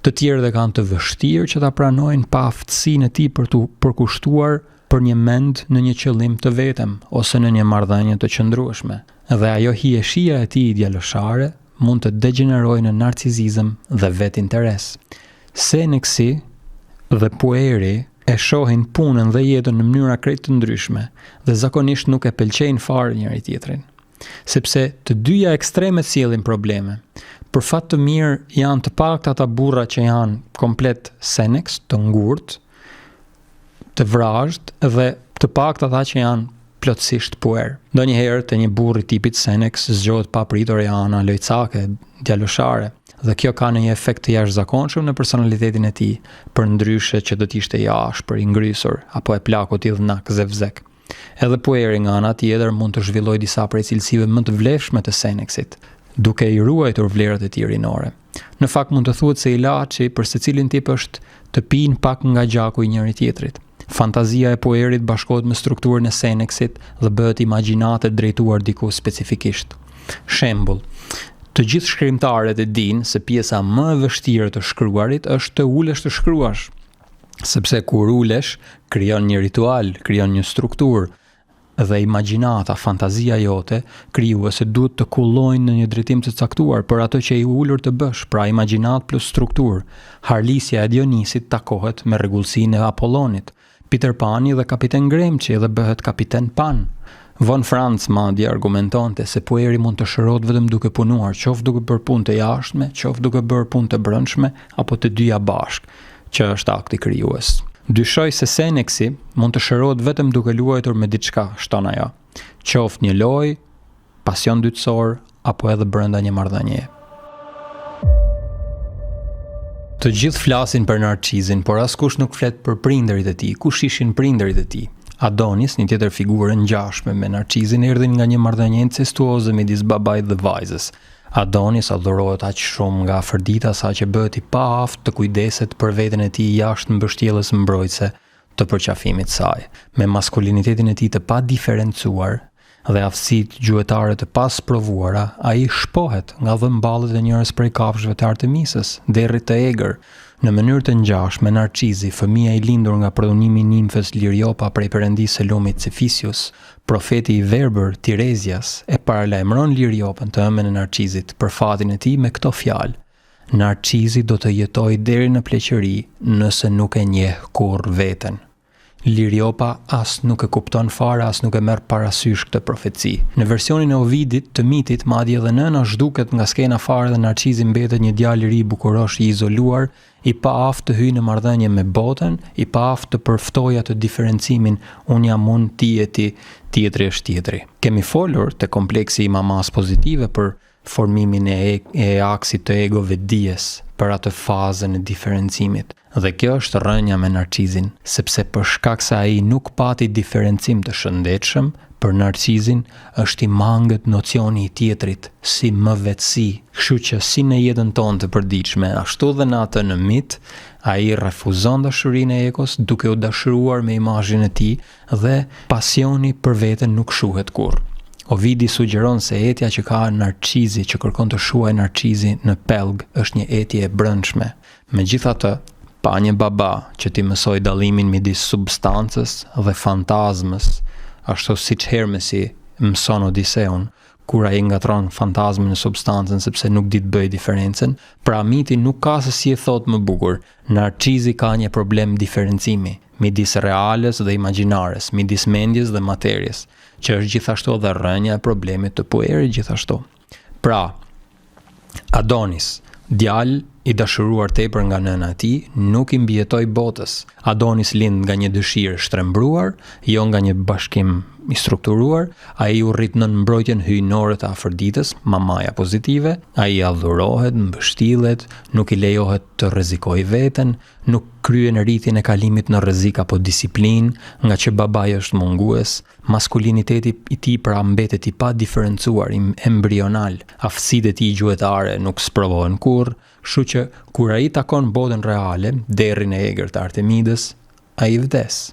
Të tjerë dhe kanë të vështirë që ta pranojnë pa aftësinë e tij për të përkushtuar për një mend në një qëllim të vetëm ose në një marrëdhënie të qëndrueshme. Dhe ajo hieshia e tij idealoshare mund të degenerojë në narcisizëm dhe vetinteres. Senexi dhe Pueri e shohin punën dhe jetën në mënyra krejt të ndryshme dhe zakonisht nuk e pëlqejnë fare njëri tjetrin. sepse të dyja ekstremet sjellin probleme. Për fat të mirë janë të pakta ata burra që janë komplet senex, të ngurtë, të vrazhd dhe të pakta ata që janë plotësisht puer. Ndonjëherë te një burr i tipit senex zgjohet papritur e ana lojcake, djaloshare, dhe kjo ka një efekt të jashtëzakonshëm në personalitetin e tij, përndryshe që do të ishte i ashpër, i ngrysur apo e plakut i dhnak zevzek. Edhe pueri nga ana tjetër mund të zhvillojë disa prej cilësive më të vlefshme të senexit, duke i ruajtur vlerat e tij rinore. Në fakt mund të thuhet se ilaçi për secilin tip është të pinë pak nga gjaku i njëri tjetrit. Fantazia e puerit bashkohet me strukturën e senexit dhe bëhet imagjinate drejtuar diku specifikisht. Shembull, të gjithë shkrimtarët e dinë se pjesa më e vështirë të shkruarit është të ulesh të shkruash, sepse kur ulesh, krijon një ritual, krijon një strukturë, dhe imagjinata, fantazia jote, krijuese duhet të kullojnë në një drejtim të caktuar për ato që i ulur të bësh, pra imagjinat plus strukturë. Harlisja e Dionisit takohet me rregullsinë e Apollonit. Peter Pani dhe kapiten Gremçi dhe bëhet kapiten Pan. Von Franz madje argumentonte se pueri mund të shërohet vetëm duke punuar, qoftë duke bërë punë të jashtme, qoftë duke bërë punë të brendshme, apo të dyja bashkë, që është akti krijues. Dyshoj se senexi mund të shërohet vetëm duke luajtur me diçka, shton ajo, qoftë një lojë, pasion dytësor, apo edhe brenda një marrëdhënie. Të gjithë flasin për Narcizin, por askush nuk flet për prindërit e tij. Kush ishin prindërit e tij? Adonis, një tjetër figurë ngjashme me Narcizin, erdhin nga një marrëdhënie incestuoze midis babait dhe vajzës. Adonis adhurohet aq shumë nga Afrodita sa që bëhet i paaft të kujdeset për veten e tij jashtë mbështjellës mbrojtëse të përqafimit saj. Me maskulinitetin e tij të padiferencuar dhe aftësitë gjuetare të pasprovuara, ai shpohet nga dhëmballët e njërës prej kafshëve të Artemisës, derrit të egër. Në mënyrë të ngjashme, Narcizi, fëmia i lindur nga prodhunimi i nimfës Liriopa prej perëndisë së lumit Cephisjus, profeti i verbër Tiresias, e paralajmëron Liriopën të ëmën e Narcizit për fatin e tij me këto fjalë: Narcizi do të jetojë deri në pleqëri nëse nuk e njeh kurrë veten. Liriopa as nuk e kupton fare, as nuk e merr parasysh këtë profeci. Në versionin e Ovidit të mitit, madje edhe nëna zhduket nga skena fare dhe Narcizi mbetet një djalë i ri bukurosh i izoluar, i paaft të hyjë në marrëdhënie me botën, i paaft të përftojë atë diferencimin unë jam unë, ti e ti, tjetri është tjetri. Kemi folur te kompleksi i mamas pozitive për formimin e aksit të egove dijes, për atë fazën e diferencimit. Dhe kjo është rënja me Narcizin, sepse për shkak se ai nuk pati diferencim të shëndetshëm, për Narcizin është i mangët nocioni i tjetrit si më vetësi. Kështu që si në jetën tonë të përditshme, ashtu dhe në atë në mit, ai refuzon dashurinë e egos duke u dashuruar me imazhin e tij dhe pasioni për veten nuk shuhet kurrë. Ovidi sugjeron se etja që ka Narcizi, që kërkon të shuaj Narcizi në pelg, është një etje e brendshme. Megjithatë, pa një baba që t'i mësoj dallimin midis substancës dhe fantazmës, ashtu siç Hermesi mëson Odiseun, kur ai ngatron fantazmën e substancën sepse nuk di të bëjë diferencën, pra miti nuk ka se si e thot më bukur, Narcizi ka një problem diferencimi midis reales dhe imagjinares, midis mendjes dhe materjes, që është gjithashtu dhe rënja e problemit të puerit gjithashtu. Pra, Adonis, djalë i dashuruar tepër nga nëna e tij, nuk i mbijetoi botës. Adonis lind nga një dëshirë shtrembruar, jo nga një bashkim i strukturuar. Ai u rrit në mbrojtjen hyjnore të Afroditës, mamaja pozitive. Ai adhurohet, mbështillet, nuk i lejohet të rrezikojë veten, nuk kryen rritjen e kalimit në rrezik apo disiplinë, nga që babai është mungues. Maskuliniteti i tij pra mbetet i pa diferencuar, embrional. Aftësitë e tij gjuetare nuk sprovohen kurrë. Kështu që kur ai takon botën reale, derrin e egër të Artemidës, ai vdes.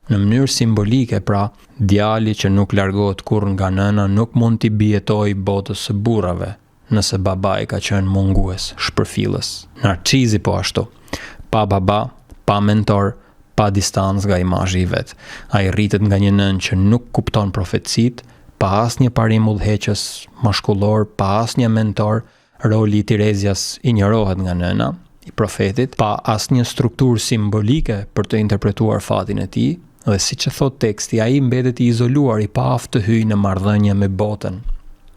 Në mënyrë simbolike, pra, djali që nuk largohet kurrë nga nëna nuk mund t'i bijetojë botës së burrave, nëse babai ka qenë mungues, shpërfillës. Narcizi po ashtu, pa baba, pa mentor, pa distancë nga imazhi i vet. Ai rritet nga një nënë që nuk kupton profecitë, pa asnjë parim udhëheqës mashkullor, pa asnjë mentor. Roli i Tiresias injorohet nga nëna i profetit, pa asnjë strukturë simbolike për të interpretuar fatin e tij, dhe siç e thot teksti, ai mbetet i izoluar, i paaft të hyjë në marrëdhënie me botën.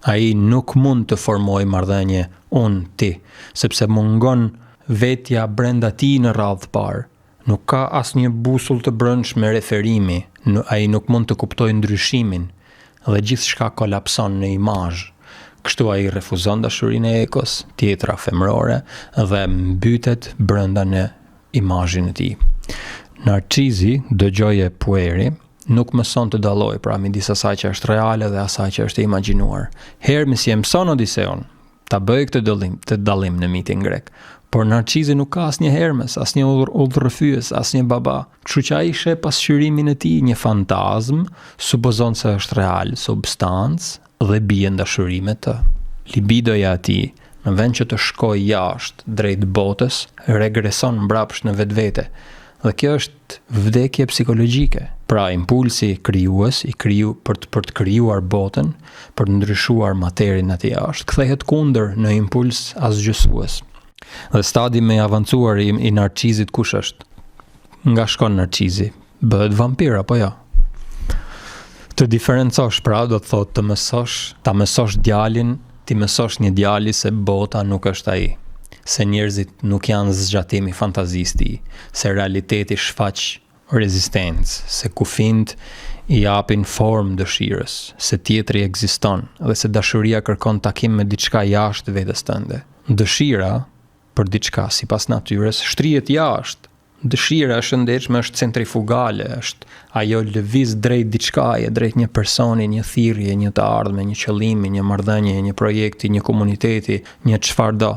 Ai nuk mund të formoj marrëdhënie unë ti, sepse mungon vetja brenda ti në radhë parë. Nuk ka asnjë busull të brendshme referimi, ai nuk mund të kuptojë ndryshimin dhe gjithçka kolapson në imazh. Kështu ai refuzon dashurinë e ekos, tjetra femërore dhe mbytet brenda në imazhin e tij. Narcizi, dëgjoje Pueri, nuk mëson të dalloj pra midis asaj që është reale dhe asaj që është e imagjinuar. Hermes i mëson Odiseun ta bëjë këtë dallim në mitin grek, por Narcizi nuk ka asnjë Hermes, asnjë udhërrëfyes, asnjë baba. Kështu që ai sheh pasqyrimin e tij një fantazm, supozon se është real, substancë dhe bie në dashuri me të. Libidoja e tij, në vend që të shkojë jashtë drejt botës, regreson mbrapsht në vetvete. Dhe kjo është vdekje psikologjike. Pra impulsi krijues për të krijuar botën, për të ndryshuar materin aty jashtë, kthehet kundër në impuls asgjësues. Dhe stadi më i avancuar i Narcizit kush është? Nga shkon Narcizi? Bëhet vampir apo jo? Të diferencosh pra do të thotë ta mësosh djalin, ti mësosh një djali se bota nuk është ai. Se njerëzit nuk janë zgjatimi fantazisti, se realiteti shfaq rezistencë, se kufijt i japin formë dëshirës, se tjetri ekziston dhe se dashuria kërkon takim me diçka jashtë vetes tënde. Dëshira për diçka sipas natyrës shtrihet jashtë. Dëshira e shëndetshme është centrifugale, është ajo lëviz drejt diçkaje, drejt një personi, një thirrje, një të ardhme, një qëllimi, një marrëdhënie, një projekti, një komuniteti, një çfarëdo.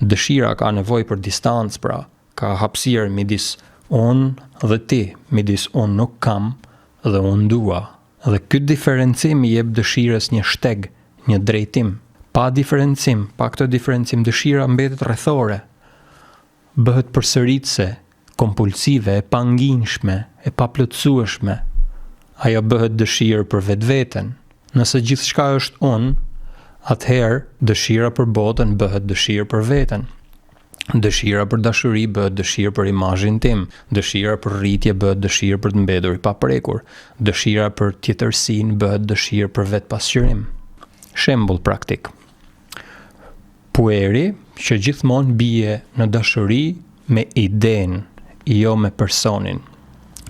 Dëshira ka nevojë për distancë, pra, ka hapësirë midis unë dhe ti, midis unë nuk kam dhe unë dua. Dhe ky diferencim i jep dëshirës një shteg, një drejtim. Pa diferencim, pa këtë diferencim, dëshira mbetet rrethore. Bëhet përsëritse, kompulsive, e panginjshme, e paplotësueshme. Ajo bëhet dëshirë për vetveten. Nëse gjithçka është unë, atëherë dëshira për botën bëhet dëshirë për veten. Dëshira për dashuri bëhet dëshirë për imazhin tim, dëshira për rritje bëhet dëshirë për të mbetur i paprekur, dëshira për tjetërsinë bëhet dëshirë për vetpasqyrim. Shembull praktik. Pueri që gjithmonë bie në dashuri me idenë, jo me personin.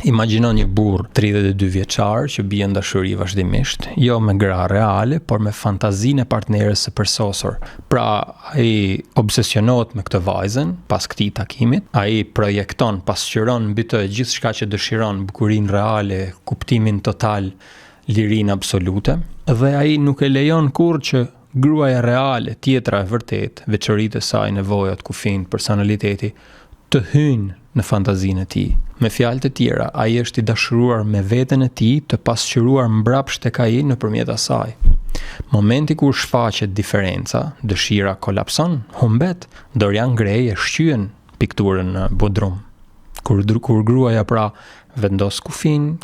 Imagjino një burr 32 vjeçar që bie në dashuri vazhdimisht, jo me gra reale, por me fantazinë e partneres së përsosur. Pra, ai obsesionohet me këtë vajzën pas këtij takimit, ai projekton, pasqyron mbi të gjithçka që dëshiron, bukurinë reale, kuptimin total, lirinë absolute, dhe ai nuk e lejon kurrë që gruaja reale, tjetra e vërtet, veçoritë e saj, nevojat, kufijt, personaliteti, të hyjnë në fantazinë e tij. Me fjalë të tjera, ai është i dashuruar me veten e tij, të pasqyruar mbrapsht tek ai nëpërmjet asaj. Momenti kur shfaqet diferenca, dëshira kolapson, humbet, Dorian Gray e shqyen pikturën në Bodrum. Kur gruaja pra vendos kufin,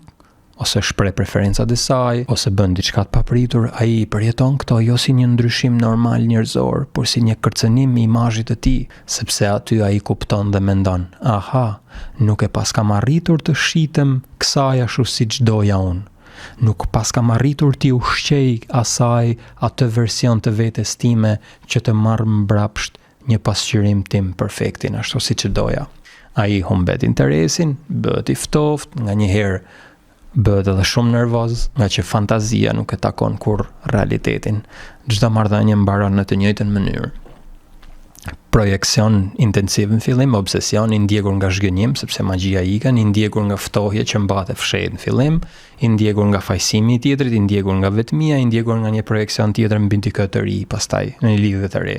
ose shpreh preferencat e saj, ose bën diçka të papritur, ai përjeton këto jo si një ndryshim normal njerëzor, por si një kërcënim i imazhit të tij, sepse aty ai kupton dhe mendon, aha, nuk e paskam arritur të shitem kësaj ashtu siç doja unë. Nuk paskam arritur t'i ushqej asaj atë version të vetes time që të marr mbrapsht një pasqyrim tim perfektin ashtu siç e doja. Ai humbet interesin, bëhet i ftoftë, nganjëherë bëhet edhe shumë nervoz, nga që fantazia nuk e takon kurrë realitetin. Çdo marrëdhënie mbaron në të njëjtën mënyrë. Projekcion intensiv në fillim, obsesion i ndjekur nga zhgënjim, sepse magjia ikën, i ndjekur nga ftohje që mbahet e fshehtë në fillim, i ndjekur nga fajsimi i tjetrit, i ndjekur nga vetmia, i ndjekur nga një projekcion tjetër mbi dikë të ri, pastaj në një lidhje të re.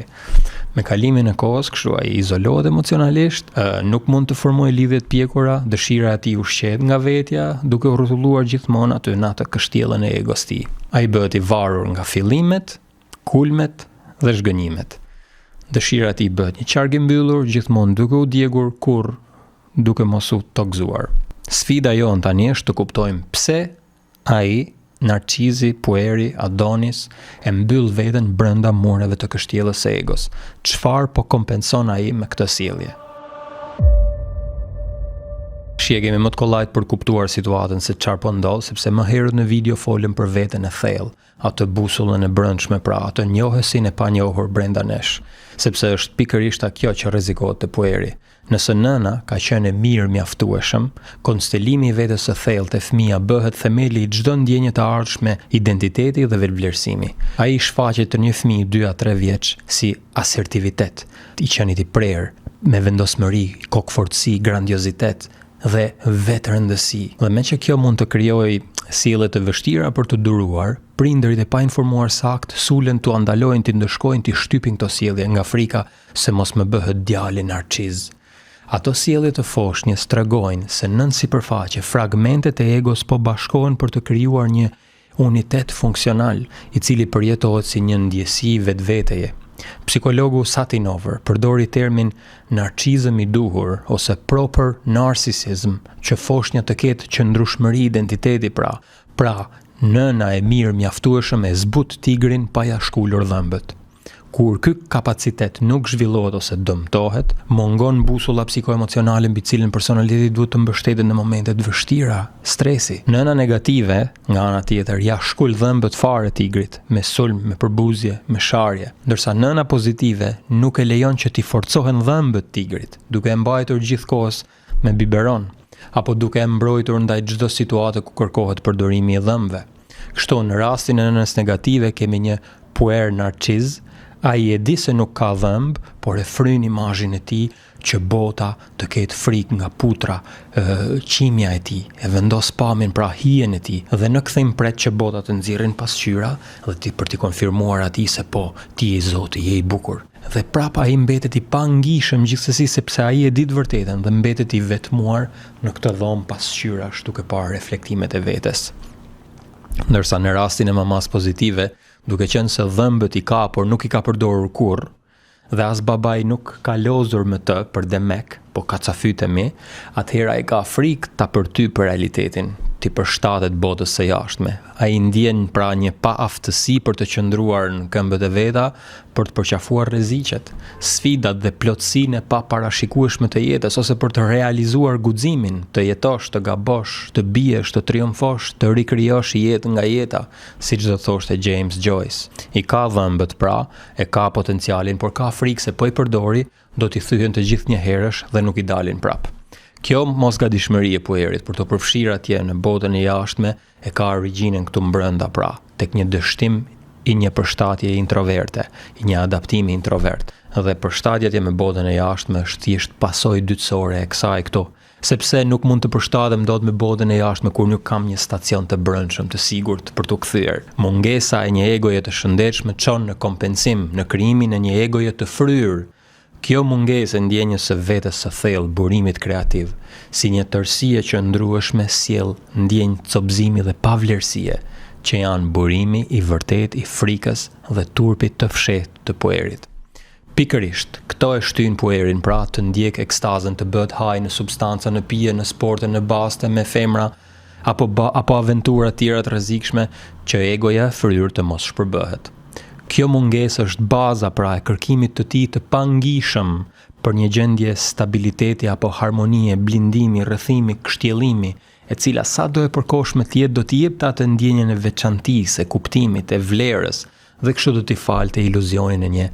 Me kalimin e kohës, kështu ai izolohet emocionalisht, nuk mund të formojë lidhje të pjekura, dëshira e tij ushqehet nga vetja, duke u rrotulluar gjithmonë aty në atë kështjellën e egos tij. Ai bëhet i varur nga fillimet, kulmet dhe zhgënjimet. Dëshira e tij bëhet një qark i mbyllur, gjithmonë duke u djegur kurrë, duke mos u tokzuar. Sfida jonë tani është të kuptojmë pse ai Narcizi, Pueri, Adonis e mbyll veten brenda mureve të kështjellës së egos. Çfarë po kompenson ai me këtë sjellje? Këshia kemi më të kollajt për kuptuar situatën se çfarë po ndodh, sepse më herët në video folëm për veten e thellë, atë busullën e brendshme, pra atë njohësin e panjohur brenda nesh, sepse është pikërisht kjo që rrezikohet të pueri. Nëse nëna ka qenë mirë mjaftueshëm, konstelimi i vetes së thellë te fëmia bëhet themeli i çdo ndjenje të ardhshme, identiteti dhe vetvlerësimi. Ai shfaqet të një fëmijë 2 a 3 vjeç si asertivitet, i qenit i prerë, me vendosmëri, kokfortësi, grandiozitet dhe vetrëndësi. Dhe me që kjo mund të krijojë sjellje të vështira për të duruar, prindërit e painformuar sakt sulen t'u andalojnë t'i ndëshkojnë t'i shtypin këto sjellje nga frika se mos më bëhet djali narciz. Ato sjellje të foshnjës tregojnë se nën sipërfaqe fragmentet e egos po bashkohen për të krijuar një unitet funksional, i cili përjetohet si një ndjesi vetveteje. Psikologu Satinover përdori termin narcizëm i duhur ose proper narcissism, që foshnja të ketë qëndrueshmëri identiteti pra nëna e mirë mjaftueshëm e zbut tigrin pa ja shkulur dhëmbët. Kur ky kapacitet nuk zhvillohet ose dëmtohet, mungon busulla psikoemocionale mbi cilën personaliteti duhet të mbështetet në momentet vështira, stresi. Nëna negative, nga ana tjetër, ja shkul dhëmbët fare tigrit, me sulm, me përbuzje, me sharje, ndërsa nëna pozitive nuk e lejon që t'i forcohen dhëmbët tigrit, duke e mbajtur gjithkohës me biberon, apo duke e mbrojtur ndaj çdo situate ku kërkohet përdorimi i dhëmbëve. Kështu në rastin e nënës negative kemi një puer narciz. Ai e di se nuk ka dhëmb, por e fryn imazhin e tij që bota të ketë frikë nga putra, qimja e tij, e vendos pamjen pra hijen e tij dhe në kthim pret që bota të nxirrin pasqyra dhe për t'i konfirmuar atij se po, ti je Zoti, je i bukur. Dhe prapa ai mbetet i pangishëm gjithsesi sepse ai e di të vërtetën dhe mbetet i vetmuar në këtë dhomë pasqyrash duke parë reflektimet e vetes. Ndërsa në rastin e mamas pozitive, duke qenë se dhëmbët i ka, por nuk i ka përdorur kurrë, dhe as babai nuk ka lozur me të për demek, po ka cafytemi, atëherë ai ka frikë ta përty për realitetin, ti përshtatet botës së jashtme. Ai ndjen pra një paaftësi për të qëndruar në këmbët e veta, për të përqafuar rreziqet, sfidat dhe plotësinë e paparashikueshme të jetës, ose për të realizuar guximin, të jetosh, të gabosh, të biesh, të triumfosh, të rikrijosh jetë nga jeta, siç do thoshte James Joyce. I ka dhëmbët pra, e ka potencialin, por ka frikë se po i përdori, do t'i thyhen të gjithë një herësh dhe nuk i dalin prap. Kjo mosgadishmëri e puerit për të përfshirë atje në botën e jashtme e ka origjinën këtu mbrënda pra, tek një dështim i një përshtatje introverte, i një adaptimi introvert. Dhe përshtatja me botën e jashtme është thjesht pasojë dytësore e kësaj këtu, sepse nuk mund të përshtatem dot me botën e jashtme kur nuk kam një stacion të brendshëm të sigurt për t'u kthyer. Mungesa e një egoje të shëndetshme çon në kompensim, në krijimin e një egoje të fryrë. Kjo mungesë e ndjenjës së vetes së thellë, burimit kreativ, si një tërësie që ndrueshme sjell ndjenjë copëzimi dhe pavlerësie, që janë burimi i vërtet i frikës dhe turpit të fshehtë të puerit. Pikërisht, këto e shtyn puerin pra të ndjek ekstazën, të bëhet haj në substanca, në pije, në sporte, në baste, me femra, apo aventura tjera të rrezikshme që egoja fryrë të mos shpërbëhet. Kjo mungesë është baza pra e kërkimit të tij të pangishëm për një gjendje stabiliteti apo harmonie, blindimi, rrëthimi, kështjellimi, e cila sa do e përkohshme të jetë do t'i jepte atë ndjenjen e veçantisë, e kuptimit, e vlerës, dhe kështu do t'i falte iluzionin e një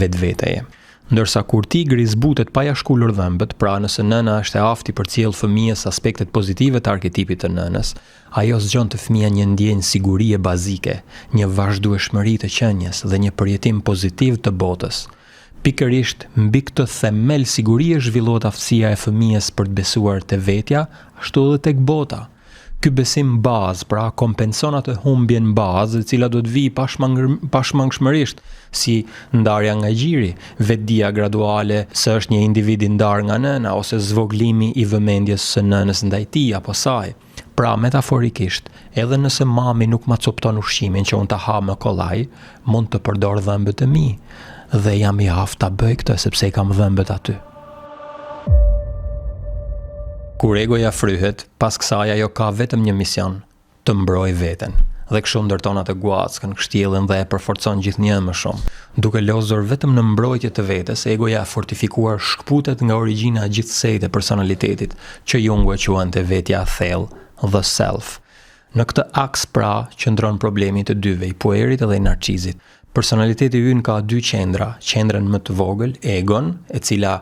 vetveteje. Ndërsa kur tigri zbutet pa ja shkulur dhëmbët, pra nëse nëna është e afti për t'sjellë fëmijës aspektet pozitive të arketipit të nënës, ajo zgjon të fëmia një ndjenjë sigurie bazike, një vazhdueshmëri të qenies dhe një përjetim pozitiv të botës. Pikërisht mbi këtë themel sigurie zhvillohet aftësia e fëmijës për të besuar te vetja, ashtu edhe tek bota. Ky besim bazë pra kompenson atë humbjen bazë e cila do të vijë pashmangshmërisht, si ndarja nga gjiri, vetdia graduale se është një individ i ndarë nga nëna ose zvoglimi i vëmendjes së nënës ndaj tij apo saj. Pra metaforikisht, edhe nëse mami nuk ma copton ushqimin që unë ta ha me kollaj, mund të përdor dhëmbët e mi dhe jam i aftë ta bëj këtë sepse i kam dhëmbët aty. Kur egoja fryhet, pas kësaj ajo ka vetëm një mision, të mbrojë veten. dhe kështu ndërton atë guackën, kështjellën dhe e përforcon gjithnjë më shumë. Duke lozur vetëm në mbrojtje të vetes, egoja fortifikuar shkputet nga origjina e gjithsejt e personalitetit, që Jungu e quante vetja e thellë, the self. Në këtë aks pra qëndron problemi të dyve, i puerit dhe i narcizit. Personaliteti ynë ka dy qendra, qendrën më të vogël, egon, e cila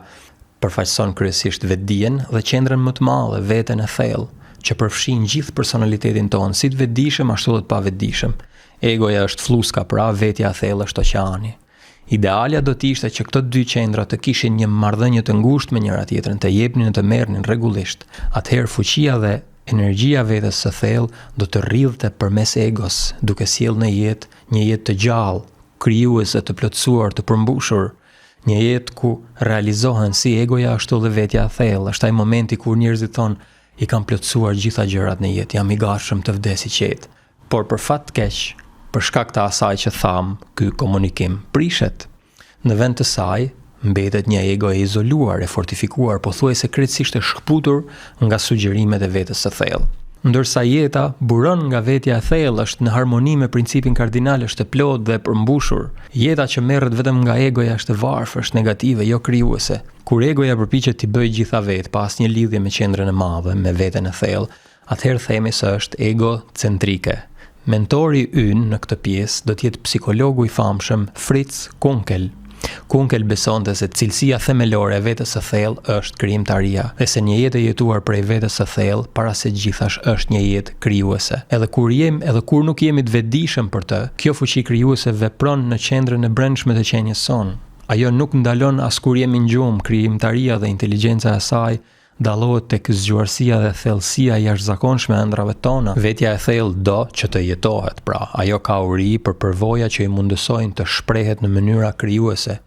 përfaqëson kryesisht vetdijen, dhe qendrën më të madhe, veten e thellë, që përfshin gjithë personalitetin tonë, si të vetdijshëm ashtu dhe të pavetdijshëm. Egoja është fluska, pra vetja e thellë është oqeani. Idealja do të ishte që këto dy qendra të kishin një marrëdhënie të ngushtë me njëra tjetrën, të jepnin të merrnin rregullisht. Atëherë fuqia dhe energjia vetes së thellë do të rridhte përmes egos, duke sjellë në jetë një jetë të gjallë, krijuese, të plotësuar, të përmbushur, një jetë ku realizohen si egoja ashtu dhe vetja e thellë. Është ai momenti kur njerëzit thonë i kanë plotësuar gjitha gjërat në jetë, jam i gatshëm të vdes i qetë. Por për fat të keq, për shkak të asaj që tham, ky komunikim prishet. Në vend të saj, mbetet një ego e izoluar, e fortifikuar, pothuajse krejtësisht e shkputur nga sugjerimet e vetes së thellë. Ndërsa jeta buron nga vetja e thellë, është në harmoni me principin kardinal, është e plotë dhe e përmbushur. Jeta që merret vetëm nga egoja është e varfër, është negative, jo krijuese. Kur egoja përpiqet t'i bëjë gjitha vetë, pa asnjë lidhje me qendrën e madhe, me veten e thellë, atëherë themi se është egocentrike. Mentori ynë në këtë pjesë do të jetë psikologu i famshëm Fritz Kunkel. Kunkel besonte se cilësia themelore e vetes së thellë është krijimtaria, dhe se një jetë e jetuar prej vetes së thellë para se gjithash është një jetë krijuese. Edhe kur nuk jemi të vetëdijshëm për të, kjo fuqi krijuese vepron në qendrën e brendshme të qenies sonë. Ajo nuk ndalon as kur jemi në gjumë, krijimtaria dhe inteligjenca e saj dallohet tek zgjuarësia dhe thellësia e jashtëzakonshme e ëndrave tona. Vetja e thellë do që të jetohet, pra ajo ka uri për përvoja që i mundësojnë të shprehet në mënyra krijuese.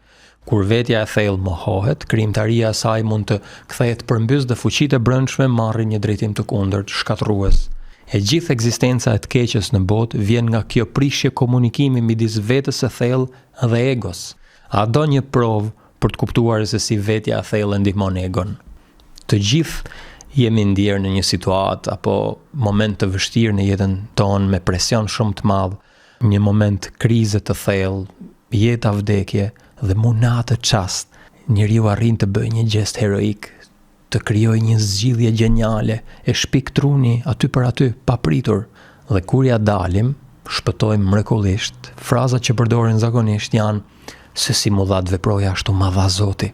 Kur vetja e thellë mohohet, krijimtaria e saj mund të kthehet përmbys dhe fuqitë e brendshme marrin një drejtim të kundërt, shkatërrues. E gjithë ekzistenca e të keqes në botë vjen nga kjo prishje komunikimi midis vetes së thellë dhe egos. A do një provë për të kuptuar se si vetja e thellë ndihmon egon? Të gjithë jemi ndjerë në një situatë apo moment të vështirë në jetën tonë me presion shumë të madh, një moment krize të thellë, jeta vdekje dhe në atë çast njeriu arrin të bëjë një gest heroik, të krijojë një zgjidhje geniale, e shpik truni aty për aty, papritur, dhe kur ja dalim, shpëtojmë mrekullisht. Frazat që përdoren zakonisht janë se si mu dha të veproja ashtu ma dha Zoti.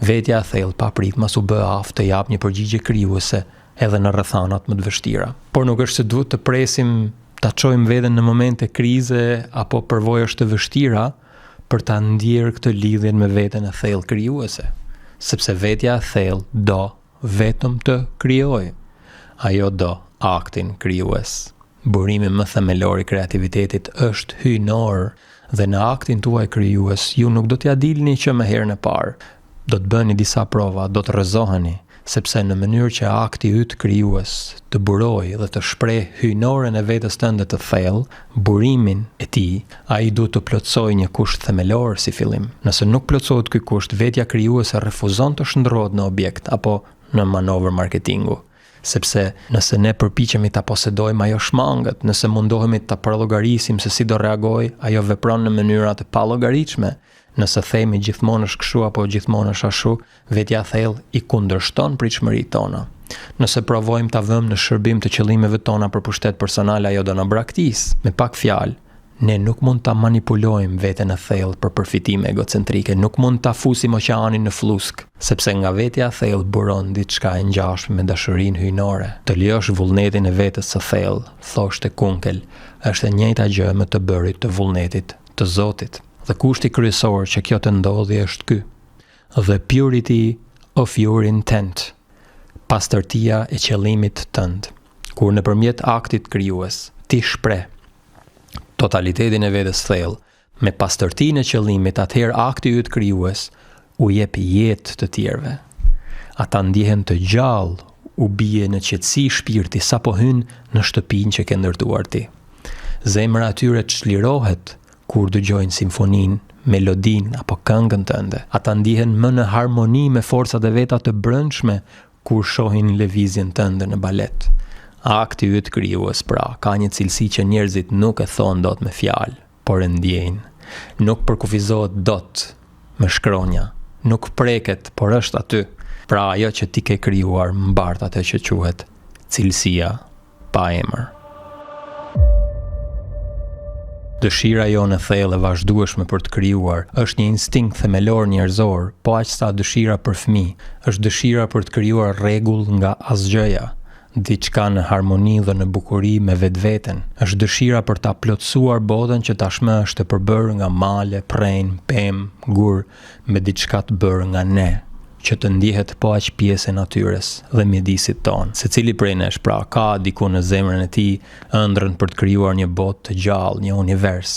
Vetja e thellë paprit mas u bë aftë të jap një përgjigje krijuese edhe në rrethanat më të vështira. Por nuk është se duhet të presim ta çojmë veten në momente krize apo përvojësh të vështira për ta ndjerë këtë lidhjen me veten e thellë krijuese, sepse vetja e thellë do vetëm të krijojë. Ajo do aktin krijues. Burimi më themelor i kreativitetit është hyjnor, dhe në aktin tuaj krijues ju nuk do t'ja dilni që më herën e parë. Do të bëni disa prova, do të rrezoheni, sepse në mënyrë që akti yt krijues të burojë dhe të shpreh hyjnoren e vetes tënde të thellë, burimin e tij, ai duhet të plotësojë një kusht themelor si fillim. Nëse nuk plotësohet ky kusht, vetja krijuese refuzon të shndrohet në objekt apo në manovër marketingu. Sepse nëse ne përpiqemi ta posedojmë, ajo shmanget. Nëse mundohemi ta parallogarisim se si do reagojë, ajo vepron në mënyra të pallogaritshme. Nëse themi gjithmonë është kështu apo gjithmonë është ashtu, vetja e thellë i kundërshton pritshmëritë tona. Nëse provojmë ta vëmë në shërbim të qëllimeve tona për pushtet personal, ajo do na braktisë. Me pak fjalë, ne nuk mund ta manipulojmë veten e thellë për përfitime egocentrike, nuk mund ta fusim oqeanin në flusk, sepse nga vetja e thellë buron diçka e ngjashme me dashurinë hyjnore. Të ljosh vullnetin e vetes së thellë, thoshte Kunkel, është e njëjta gjë me të bërit të vullnetit të Zotit. Dhe kushti kryesor që kjo të ndodhi është ky: the purity of your intent, pastërtia e qëllimit tënd. Kur nëpërmjet aktit krijues ti shpreh totalitetin e vetes thellë me pastërtinë e qëllimit, atëherë akti yt krijues u jep jetë të tjerëve. Ata ndihen të gjallë, u bie në qetësi shpirti sapo hyn në shtëpinë që ke ndërtuar ti. Zemra atyre çlirohet kur dëgjojnë simfoninë, melodinë apo këngën tënde. Ata ndihen më në harmoni me forcat e veta të brendshme kur shohin lëvizjen tënde në balet. Akti yt krijues pra ka një cilësi që njerëzit nuk e thon dot me fjalë, por e ndjejnë. Nuk përkufizohet dot me shkronja, nuk preket, por është aty. Pra ajo që ti ke krijuar mbart atë që quhet cilësia pa emër. Dëshira jonë e thellë e vazhdueshme për të krijuar është një instinkt themelor njerëzor, po aq sa dëshira për fëmijë, është dëshira për të krijuar rregull nga asgjëja, diçka në harmoni dhe në bukuri me vetveten. Është dëshira për ta plotësuar botën që tashmë është e përbërë nga male, prenj, pemë, gur, me diçka të bërë nga ne, që të ndjehet po aq pjesë e natyres dhe mjedisit tonë. Secili prej nesh pra ka diku në zemrën e tij ëndrrën për të krijuar një botë të gjallë, një univers.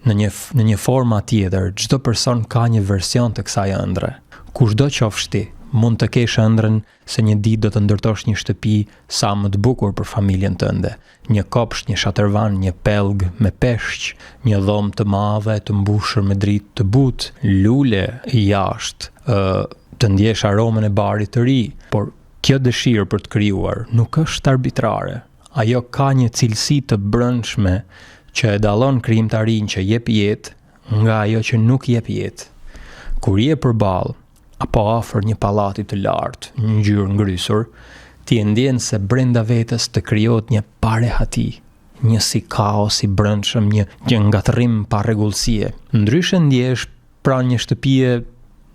Në një forma tjetër, çdo person ka një version të kësaj ëndre. Kushdo qofsh ti, mund të kesh ëndrrën se një ditë do të ndërtosh një shtëpi sa më të bukur për familjen tënde, një kopsht, një shatërvan, një pellg me peshq, një dhomë të madhe të mbushur me dritë të butë, lule jashtë, të ndjesh aromën e barit të ri, por kjo dëshirë për të krijuar nuk është arbitrare. Ajo ka një cilësi të brendshme që e dallon krijimtarinë që jep jetë nga ajo që nuk jep jetë. Kur je përballë apo afër një pallati të lartë, një ngjyrë ngrysur, ti e ndjen se brenda vetes të krijohet një parehati, një si kaos i brendshëm, një ngatërrim pa rregullësie. Ndryshe ndjesh pranë një shtëpie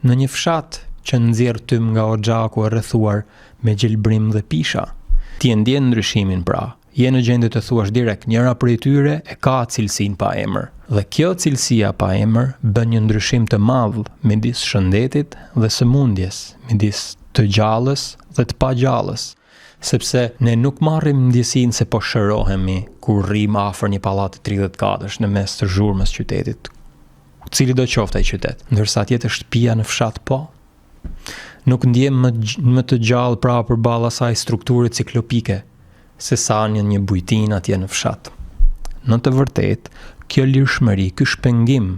në një fshat që nxjerr tym nga oxhaku e rrethuar me gjelbrim dhe pisha. Ti e ndjen ndryshimin pra, je në gjendje të thuash direkt njëra prej tyre e ka cilësinë pa emër. Dhe kjo cilësia pa emër bën një ndryshim të madh midis shëndetit dhe sëmundjes, midis të gjallës dhe të pa gjallës, sepse ne nuk marrim ndjesinë se po shërohemi kur rrim afër një pallati 30 katësh në mes të zhurmës qytetit, cili do qoftë ai qytet, ndërsa atje shtëpia në fshat po. Nuk ndjem më të gjallë pra përballë asaj strukture ciklopike, se sa një bujtin atje në fshat. Në të vërtetë, kjo lirshmëri, ky shpengim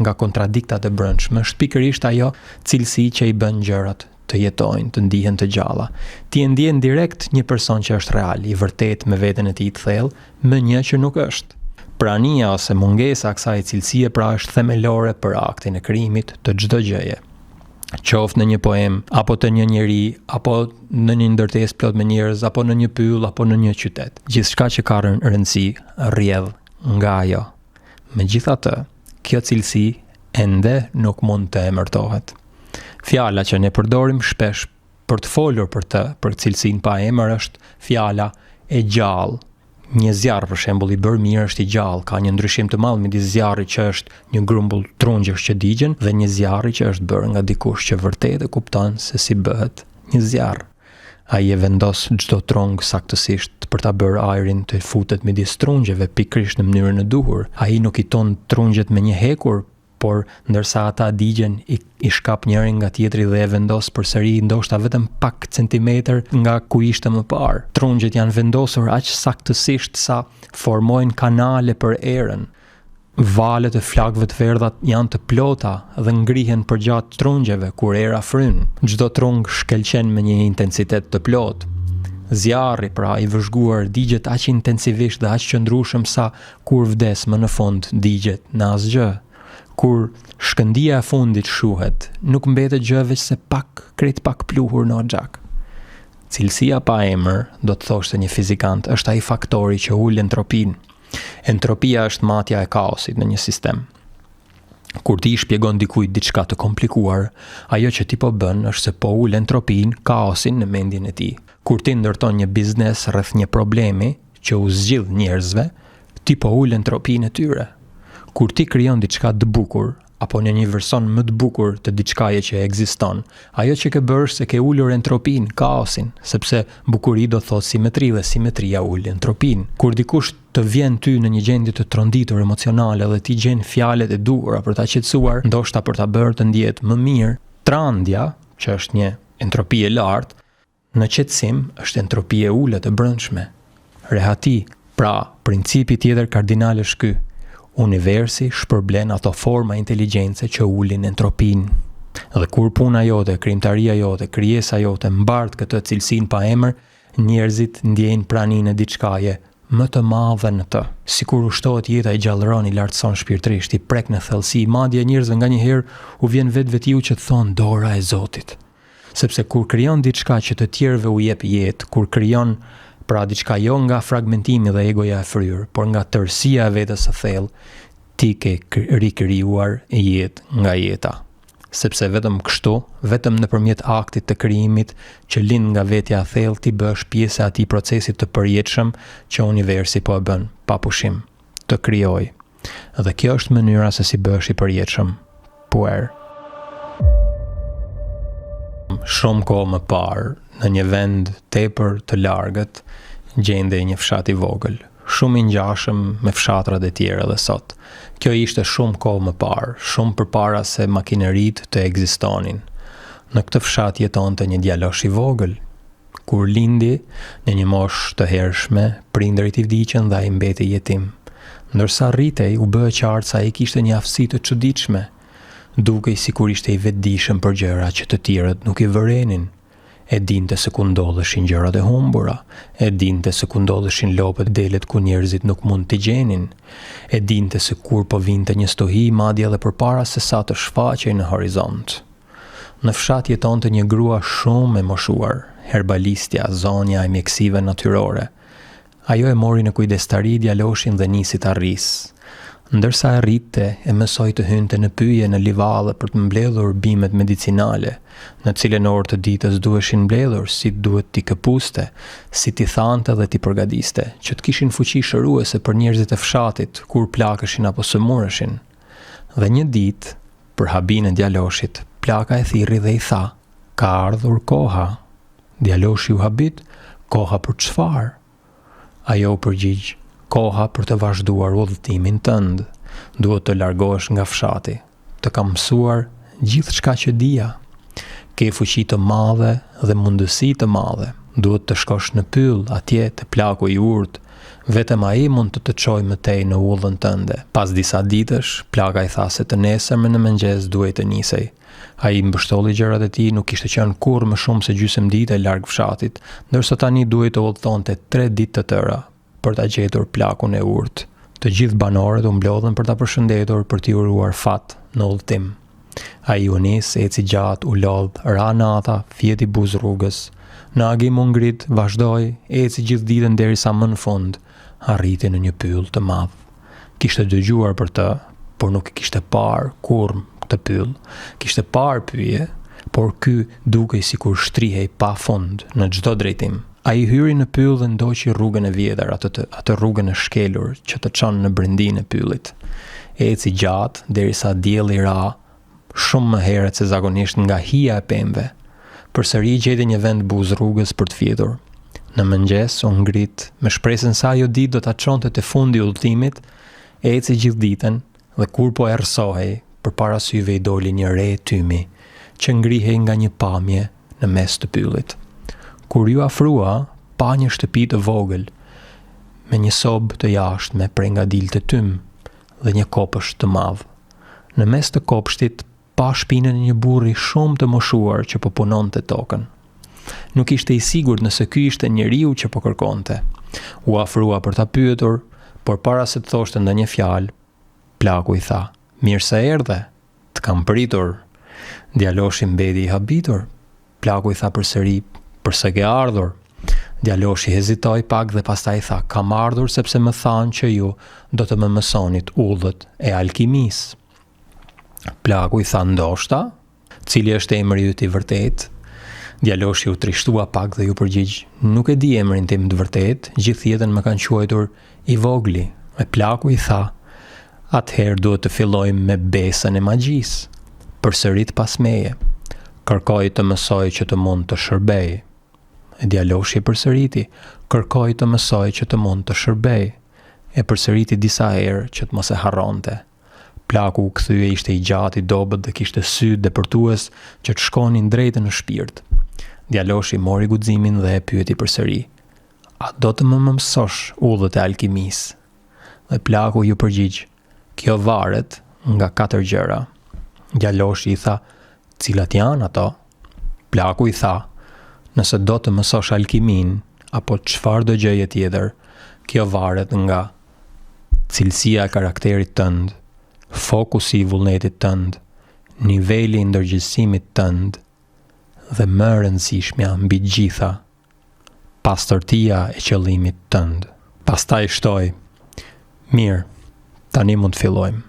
nga kontradiktat e brendshme është pikërisht ajo cilësi që i bën gjërat të jetojnë, të ndihen të gjalla. Ti e ndjen direkt një person që është real, i vërtet me veten e tij të thellë, me një që nuk është. Prania ose mungesa e kësaj cilësie pra është themelore për aktin e krijimit të çdo gjëje. Qoftë në një poem, apo të një njeri, apo në një ndërtesë plot me njerëz, apo në një pyll, apo në një qytet. Gjithçka që ka rëndësi rrjedh nga ajo. Megjithatë, kjo cilësi ende nuk mund të emërtohet. Fjala që ne përdorim shpesh për të folur për cilësinë pa emër është fjala e gjallë. Një zjarr për shembull i bërë mirë është i gjallë, ka një ndryshim të madh midis zjarrit që është një grumbull trungjësh që digjen dhe një zjarri që është bërë nga dikush që vërtet e kupton se si bëhet një zjarr. Ai e vendos çdo trung saktësisht për ta bërë ajrin të futet midis trungjeve pikërisht në mënyrën e duhur. Ai nuk i ton trungjet me një hekur, por ndërsa ata digjen i shkap njërin nga tjetri dhe e vendos përsëri ndoshta vetëm pak centimetër nga ku ishte më parë. Trungjet janë vendosur aq saktësisht sa formojnë kanale për erën. Valet e flakëve të verdha janë të plota dhe ngrihen përgjatë trungjeve kur era fryn. Çdo trung shkëlqen me një intensitet të plotë. Zjarri pra i vëzhguar digjet aq intensivisht dhe aq qëndrueshëm sa kur vdes më në fund digjet në asgjë. Kur shkëndia e fundit shuhet, nuk mbetet gjë veç se krejt pak pluhur në oxhak. Cilësia pa emër, do të thoshte një fizikant, është ai faktori që ul entropinë. Entropia është matja e kaosit në një sistem. Kur ti shpjegon dikujt diçka të komplikuar, ajo që ti po bën është se po ul entropinë, kaosin në mendjen e tij. Kur ti ndërton një biznes rreth një problemi që u zgjidh njerëzve, ti po ul entropinë e tyre. Kur ti krijon diçka të bukur, apo në një version më të bukur të diçkaje që ekziston, ajo që ke bërë se ke ulur entropinë, kaosin, sepse bukuri do thot simetri dhe simetria ul entropinë. Kur dikush të vjen ty në një gjendje të tronditur emocionale dhe ti gjen fjalët e duhura për ta qetësuar, ndoshta për ta bërë të ndjehet më mirë, trandja, që është një entropi e lartë, në qetësim është entropi e ulët e brendshme. Rehati, pra, principi tjetër kardinal është ky. Universi shpërblen ato forma inteligjencë që ulin entropinë. Dhe kur puna jote, krijimtaria jote, krijesa jote mbart këtë cilësinë pa emër, Njerëzit ndjejnë praninë e diçkaje më të madhe në të. Sikur ushtohet jeta i gjallëron i lartëson shpirtërisht, i prek në thellësi, madje njerëzve nganjëherë u vjen vetvetiu që të thonë dora e Zotit. Sepse kur krijon diçka që të tjerëve u jep jetë, kur krijon pra diçka jo nga fragmentimi dhe egoja e fryrë, por nga tërësia e vetes së thellë, ti ke rikrijuar jetë nga jeta. Sepse vetëm kështu, vetëm nëpërmjet aktit të krijimit që lind nga vetja e thellë, ti bësh pjesë e atij procesi të përjetshëm që universi po e bën, pa pushim, të krijoj. Dhe kjo është mënyra se si bëhesh i përjetshëm. Puer. Shumë kohë më parë, në një vend tepër të largët, gjendej një fshat i vogël, shumë i ngjashëm me fshatrat e tjera dhe sot. Kjo ishte shumë kohë më parë, shumë përpara se makineritë të ekzistonin. Në këtë fshat jetonte një djalosh i vogël. Kur lindi, në një moshë të hershme, prindërit i vdiqën dhe ai mbeti jetim. Ndërsa rritej, u bë qartë se ai kishte një aftësi të çuditshme, dukej sikur ishte i vetëdijshëm për gjëra që të tjerët nuk i vërenin. E dinte se ku ndodheshin gjërat e humbura, e dinte se ku ndodheshin lopët delet ku njerëzit nuk mund t'i gjenin, e dinte se kur po vinte një stohi madje edhe përpara se sa të shfaqej në horizont. Në fshat jetonte një grua shumë e moshuar, herbalistja, zonja e mjeksive natyrore. Ajo e mori në kujdestari djaloshin dhe nisi të arrisë. Ndërsa e rritte, e mësoi të hynte në pyje në livallë për të mbledhur bimet medicinale, në cilën orë të ditës duheshin mbledhur, si duhet t'i këpuste, si t'i thante dhe t'i përgatiste, që të kishin fuqi shëruese për njerëzit e fshatit, kur plakeshin apo sëmureshin. Dhe një ditë, për habin e djaloshit, plaka e thirri dhe i tha: "Ka ardhur koha." Djaloshi u habit: "Koha për çfarë?" Ajo u përgjigj: "Koha për të vazhduar udhëtimin tënd. Duhet të largohesh nga fshati. Të kam mësuar gjithçka që dija. Ke fuqi të madhe dhe mundësi të madhe. Duhet të shkosh në pyll, atje te plaku i urtë. Vetëm ai mund të çojë më tej në udhën tënde." Pas disa ditësh, plaka i tha se të nesërme në mëngjes duhej të nisej. Ai mbështolli gjërat e tij, nuk kishte qenë kurrë më shumë se gjysmë dite larg fshatit, ndërsa tani duhej të udhëtonte 3 ditë të tëra për ta gjetur plakun e urtë. Të gjithë banorët u mblodhen për ta përshëndetur, për t'i uruar fat në udhëtim. Ai u nis, eci gjatë, u lodh, ra nata, fjeti buz rrugës. Në agim u ngrit, vazhdoi, eci gjithë ditën derisa më në fund arriti në një pyll të madh. Kishte dëgjuar për të, por nuk e kishte parë kurrë këtë pyll. Kishte parë pyje, por ky dukej sikur shtrihej pafund në çdo drejtim. Ai hyri në pyll dhe ndoqi rrugën e vjetër, atë rrugën e shkelur që të çon në brendinë e pyllit. Eci gjatë derisa dielli ra, shumë më herët se zakonisht nga hija e pemëve. Përsëri gjeti një vend buz rrugës për të fjetur. Në mëngjes u ngrit me shpresën se ajo ditë do ta çonte te fundi i udhëtimit, eci gjithë ditën dhe kur po errësohej, përpara syve i doli një re tymi që ngrihej nga një pamje në mes të pyllit. Kur ju afrua, pa një shtëpi të vogël, me një sobë të jashtme prej nga dilë të tym dhe një kopësht të madh. Në mes të kopshtit, pa shpinën e një burri shumë të moshuar që po punonte tokën. Nuk ishte i sigurt nëse ky ishte njeriu që po kërkonte. U afrua për ta pyetur, por para se të thoshte ndonjë fjalë, plaku i tha: "Mirë se erdhe, të kam pritur." Djaloshi mbeti i habitur. Plaku i tha përsëri: "Përse ke ardhur?" Djaloshi hezitoi pak dhe pastaj tha: "Kam ardhur sepse më thanë që ju do të më mësonit udhët e alkimisë." Plaku i tha: "Ndoshta, cili është emri yt i vërtet?" Djaloshi u trishtua pak dhe ju përgjigj: "Nuk e di emrin tim të vërtet, gjithë jetën më kanë quajtur i vogli." E plaku i tha: "Atëherë duhet të fillojmë me besën e magjisë." Përsërit pas meje: "Kërkoj të mësoj që të mund të shërbej." E djaloshi përsëriti: "Kërkoj të mësoj që të mund të shërbej." E përsëriti disa herë që të mos e harronte. Plaku u kthye, ishte i gjatë, i dobët dhe kishte sy depërtues që të shkonin drejtë në shpirt. Djaloshi mori guximin dhe e pyeti përsëri: "A do të më mësosh udhët e alkimisë?" Dhe plaku ju përgjigj: "Kjo varet nga 4 gjëra." Djaloshi i tha: "Cilat janë ato?" Plaku i tha: "Nëse do të mësosh alkimin, apo çfarëdo gjëje tjetër, kjo varet nga cilësia e karakterit tënd, fokusi i vullnetit tënd, niveli i ndërgjegjësimit tënd dhe më e rëndësishmja mbi të gjitha, pastërtia e qëllimit tënd. Pastaj shtoj, mirë, tani mund të fillojmë.